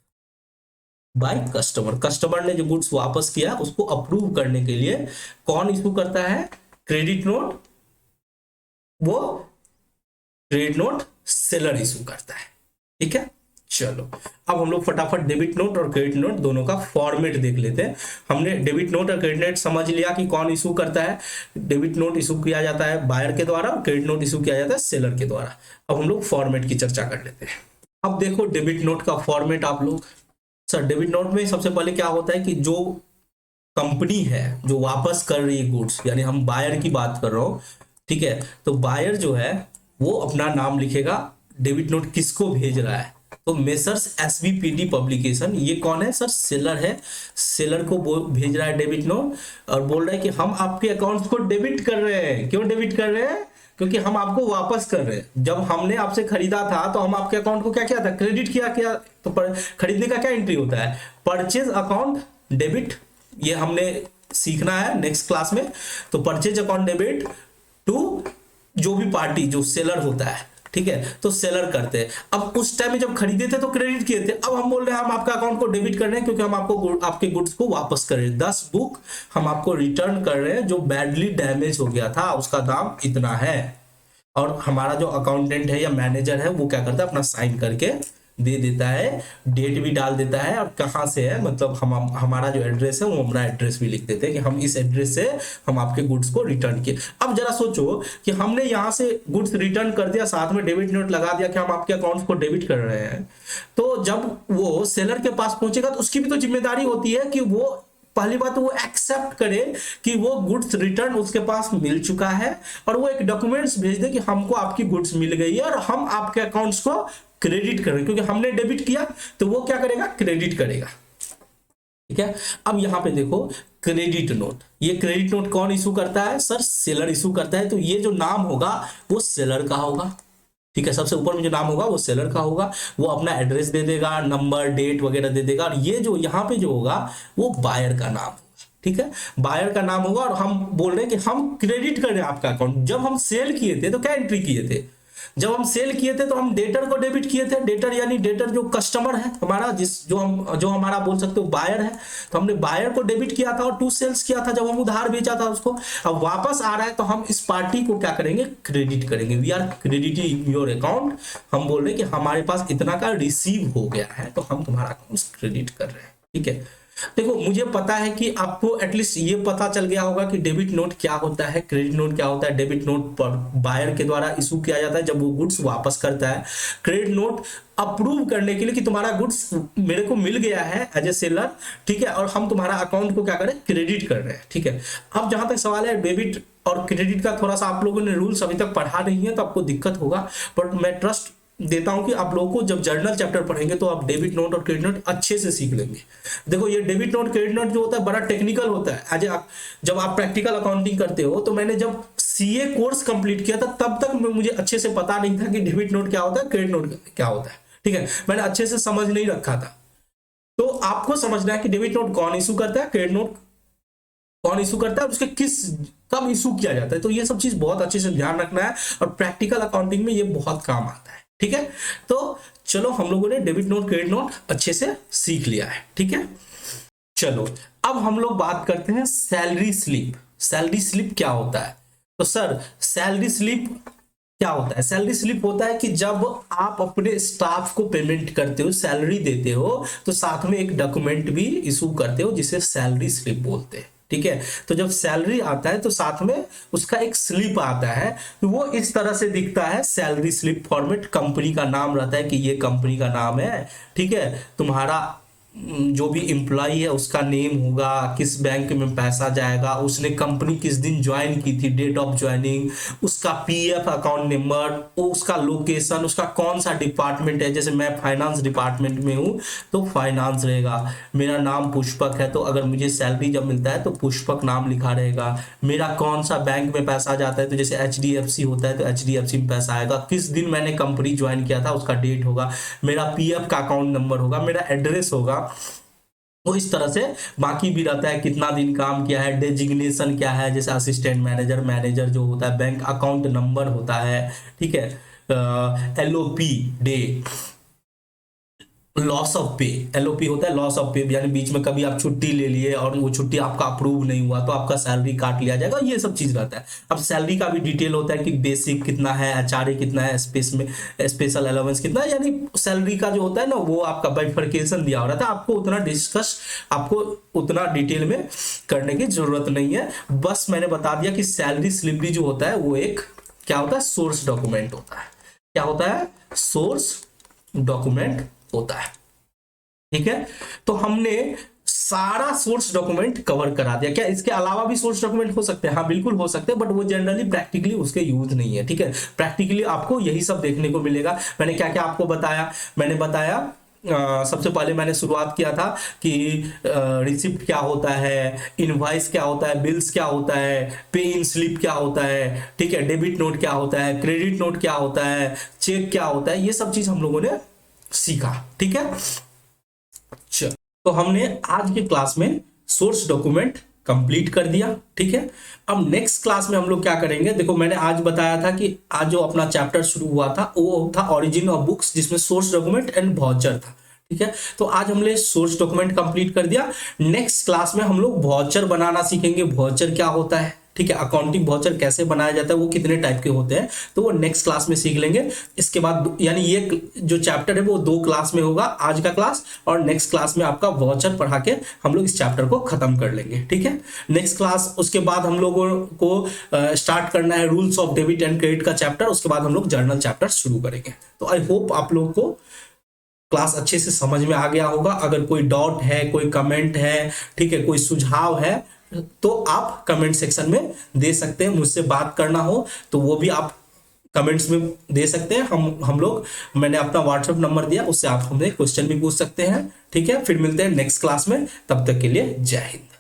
by customer. Customer ने जो गुड्स वापस किया उसको अप्रूव करने के लिए कौन इशू करता है? Credit note. वो क्रेडिट नोट सेलर इशू करता है। ठीक है, चलो अब हम लोग फटाफट डेबिट नोट और क्रेडिट नोट दोनों का फॉर्मेट देख लेते हैं। हमने डेबिट नोट और क्रेडिट नोट समझ लिया कि कौन इशू करता है। डेबिट नोट इशू किया जाता है बायर के द्वारा, क्रेडिट नोट इशू किया जाता है सेलर के द्वारा। अब हम लोग फॉर्मेट की चर्चा कर लेते हैं। अब देखो डेबिट नोट का फॉर्मेट आप लोग, सर डेबिट नोट में सबसे पहले क्या होता है कि जो कंपनी है जो वापस कर रही है गुड्स, यानी हम बायर की बात कर रहा हूं, ठीक है, तो बायर जो है वो अपना नाम लिखेगा, डेबिट नोट किसको भेज रहा है, तो मेसर्स एसवीपीडी पब्लिकेशन, ये कौन है सर, सेलर है, सेलर को भेज रहा है डेबिट नोट और बोल रहा है कि हम आपके अकाउंट को डेबिट कर रहे हैं। क्यों डेबिट कर रहे हैं, क्योंकि हम आपको वापस कर रहे हैं। जब हमने आपसे खरीदा था तो हम आपके अकाउंट को क्या किया था, क्रेडिट किया क्या, तो खरीदने का क्या एंट्री होता है, परचेज अकाउंट डेबिट, ये हमने सीखना है नेक्स्ट क्लास में। तो परचेज अकाउंट डेबिट टू जो भी पार्टी जो सेलर होता है, ठीक है, तो सेलर करते हैं। अब उस टाइम में जब खरीदे थे तो क्रेडिट किए थे, अब हम बोल रहे हैं हम आपका अकाउंट को डेबिट कर रहे हैं क्योंकि हम आपको आपके गुड्स को वापस कर रहे हैं। 10 बुक हम आपको रिटर्न कर रहे हैं जो बैडली डैमेज हो गया था, उसका दाम इतना है। और हमारा जो अकाउंटेंट है या मैनेजर है वो क्या करता है, अपना साइन करके दे देता है, डेट भी डाल देता है और कहाँ से है, मतलब हम हमारा जो एड्रेस है वो हमारा एड्रेस भी लिख देते हैं कि हम इस एड्रेस से हम आपके गुड्स को रिटर्न किए। अब जरा सोचो कि हमने यहाँ से गुड्स रिटर्न कर दिया, साथ में डेबिट नोट लगा दिया कि हम आपके अकाउंट को डेबिट कर रहे हैं, तो जब वो सेलर के पास पहुंचेगा तो उसकी भी तो जिम्मेदारी होती है कि वो पहली बात तो वो एक्सेप्ट करे कि वो गुड्स रिटर्न उसके पास मिल चुका है और वो एक डॉक्यूमेंट्स भेज दे कि हमको आपकी गुड्स मिल गई है और हम आपके अकाउंट्स को क्रेडिट करें, क्योंकि हमने डेबिट किया तो वो क्या करेगा, क्रेडिट करेगा। ठीक है, अब यहां पे देखो क्रेडिट नोट, ये क्रेडिट नोट कौन इशू करता है, सर सेलर इशू करता है। तो ये जो नाम होगा वो सेलर का होगा, ठीक है, सबसे ऊपर में जो नाम होगा वो सेलर का होगा, वो अपना एड्रेस दे देगा, नंबर डेट वगैरह दे देगा, और ये जो यहाँ पे जो होगा वो बायर का नाम होगा। ठीक है, बायर का नाम होगा और हम बोल रहे हैं कि हम क्रेडिट कर रहे हैं आपका अकाउंट। जब हम सेल किए थे तो क्या एंट्री किए थे, जब हम सेल किए थे तो हम डेटर को डेबिट किए थे, डेटर यानी डेटर जो कस्टमर है हमारा, जो हमारा बोल सकते हो बायर है, तो हमने बायर को डेबिट किया था और टू सेल्स किया था जब हम उधार बेचा था उसको। अब वापस आ रहा है तो हम इस पार्टी को क्या करेंगे, क्रेडिट करेंगे, we are crediting your account. हम बोल रहे हैं कि हमारे पास इतना का रिसीव हो गया है तो हम तुम्हारा अकाउंट क्रेडिट कर रहे हैं। ठीक है, देखो मुझे पता है कि आपको एटलीस्ट ये पता चल गया होगा कि डेबिट नोट क्या होता है, क्रेडिट नोट क्या होता है। डेबिट नोट पर बायर के द्वारा इशू किया जाता है जब वो गुड्स वापस करता है। क्रेडिट नोट अप्रूव करने के लिए कि तुम्हारा गुड्स मेरे को मिल गया है एज ए सेलर, ठीक है, और हम तुम्हारा अकाउंट को क्या करें, क्रेडिट कर रहे हैं। ठीक है, अब जहां तक सवाल है डेबिट और क्रेडिट का, थोड़ा सा आप लोगों ने रूल्स अभी तक पढ़ा नहीं है तो आपको दिक्कत होगा, बट मैं ट्रस्ट देता हूं कि आप लोगों को जब जर्नल चैप्टर पढ़ेंगे तो आप डेबिट नोट और क्रेडिट नोट अच्छे से सीख लेंगे। देखो ये डेबिट नोट क्रेडिट नोट जो होता है बड़ा टेक्निकल होता है। आज जब आप प्रैक्टिकल अकाउंटिंग करते हो, तो मैंने जब सीए कोर्स कंप्लीट किया था तब तक मुझे अच्छे से पता नहीं था कि डेबिट नोट क्या होता है, क्रेडिट नोट क्या होता है। ठीक है, मैंने अच्छे से समझ नहीं रखा था। तो आपको समझना है कि डेबिट नोट कौन इशू करता है, क्रेडिट नोट कौन इशू करता है, उसके कब इशू किया जाता है। तो ये सब चीज बहुत अच्छे से ध्यान रखना है और प्रैक्टिकल अकाउंटिंग में ये बहुत काम आता है। ठीक है, तो चलो हम लोगों ने डेबिट नोट क्रेडिट नोट अच्छे से सीख लिया है। ठीक है, चलो अब हम लोग बात करते हैं सैलरी स्लिप। सैलरी स्लिप क्या होता है, तो सर सैलरी स्लिप क्या होता है, सैलरी स्लिप होता है कि जब आप अपने स्टाफ को पेमेंट करते हो, सैलरी देते हो, तो साथ में एक डॉक्यूमेंट भी इशू करते हो जिसे सैलरी स्लिप बोलते हैं। ठीक है, तो जब सैलरी आता है तो साथ में उसका एक स्लिप आता है, तो वो इस तरह से दिखता है, सैलरी स्लिप फॉर्मेट, कंपनी का नाम रहता है कि ये कंपनी का नाम है। ठीक है, तुम्हारा जो भी एम्प्लॉय है उसका नेम होगा, किस बैंक में पैसा जाएगा, उसने कंपनी किस दिन ज्वाइन की थी, डेट ऑफ ज्वाइनिंग, उसका पीएफ अकाउंट नंबर, उसका लोकेशन, उसका कौन सा डिपार्टमेंट है। जैसे मैं फाइनेंस डिपार्टमेंट में हूँ तो फाइनेंस रहेगा, मेरा नाम पुष्पक है तो अगर मुझे सैलरी जब मिलता है तो पुष्पक नाम लिखा रहेगा। मेरा कौन सा बैंक में पैसा जाता है, तो जैसे एचडीएफसी होता है तो एचडीएफसी में पैसा आएगा, किस दिन मैंने कंपनी ज्वाइन किया था उसका डेट होगा, मेरा पीएफ का अकाउंट नंबर होगा, मेरा एड्रेस होगा। वो इस तरह से बाकी भी रहता है, कितना दिन काम किया है, डेजिग्नेशन क्या है, जैसे असिस्टेंट मैनेजर, मैनेजर जो होता है, बैंक अकाउंट नंबर होता है। ठीक है, एलओपी डे, लॉस ऑफ पे, एलओपी होता है लॉस ऑफ पे, यानी बीच में कभी आप छुट्टी ले लिए और वो छुट्टी आपका अप्रूव नहीं हुआ तो आपका सैलरी काट लिया जाएगा, ये सब चीज रहता है। अब सैलरी का भी डिटेल होता है कि बेसिक कितना है, एचआरए कितना है, स्पेस में स्पेशल अलाउंस कितना है, यानी सैलरी का जो होता है ना वो आपका बाइफरकेशन दिया हो रहा था। आपको उतना डिस्कस, आपको उतना डिटेल में करने की जरूरत नहीं है। बस मैंने बता दिया कि सैलरी स्लिप भी जो होता है वो एक क्या होता है, सोर्स डॉक्यूमेंट होता है। क्या होता है, सोर्स डॉक्यूमेंट होता है। ठीक है, तो हमने सारा सोर्स डॉक्यूमेंट कवर करा दिया। क्या इसके अलावा भी सोर्स डॉक्यूमेंट हो सकते हैं? हाँ बिल्कुल हो सकते हैं, बट वो जनरली प्रैक्टिकली उसके यूज नहीं है। ठीक है, प्रैक्टिकली आपको यही सब देखने को मिलेगा। मैंने क्या क्या आपको बताया, मैंने बताया सबसे पहले मैंने शुरुआत किया था कि रिसिप्ट क्या होता है, इनवॉइस क्या होता है, बिल्स क्या होता है, पे इन स्लिप क्या होता है, ठीक है, डेबिट नोट क्या होता है, क्रेडिट नोट क्या होता है, चेक क्या होता है, ये सब चीज हम लोगों ने सीखा। ठीक है, चलो तो हमने आज के क्लास में सोर्स डॉक्यूमेंट कंप्लीट कर दिया। ठीक है, अब नेक्स्ट क्लास में हम लोग क्या करेंगे, देखो मैंने आज बताया था कि आज जो अपना चैप्टर शुरू हुआ था वो था ओरिजिन ऑफ बुक्स, जिसमें सोर्स डॉक्यूमेंट एंड वाउचर था। ठीक है, तो आज हमने सोर्स डॉक्यूमेंट कंप्लीट कर दिया। नेक्स्ट क्लास में हम लोग वाउचर बनाना सीखेंगे, वाउचर क्या होता है, ठीक है, अकाउंटिंग वाउचर कैसे बनाया जाता है, वो कितने टाइप के होते हैं, तो वो नेक्स्ट क्लास में सीख लेंगे। इसके बाद यानी ये जो चैप्टर है वो 2 क्लास में होगा, आज का क्लास और नेक्स्ट क्लास में आपका वाउचर पढ़ा के हम लोग इस चैप्टर को खत्म कर लेंगे। ठीक है, नेक्स्ट क्लास, उसके बाद हम लोगों को स्टार्ट करना है rules of debit and credit का चैप्टर, उसके बाद हम लोग जर्नल चैप्टर शुरू करेंगे। तो आई होप आप लोग को क्लास अच्छे से समझ में आ गया होगा। अगर कोई डाउट है, कोई कमेंट है, ठीक है, कोई सुझाव है, तो आप कमेंट सेक्शन में दे सकते हैं। मुझसे बात करना हो तो वो भी आप कमेंट्स में दे सकते हैं। हम लोग, मैंने अपना व्हाट्सएप नंबर दिया, उससे आप हमें क्वेश्चन भी पूछ सकते हैं। ठीक है, फिर मिलते हैं नेक्स्ट क्लास में, तब तक के लिए जय हिंद।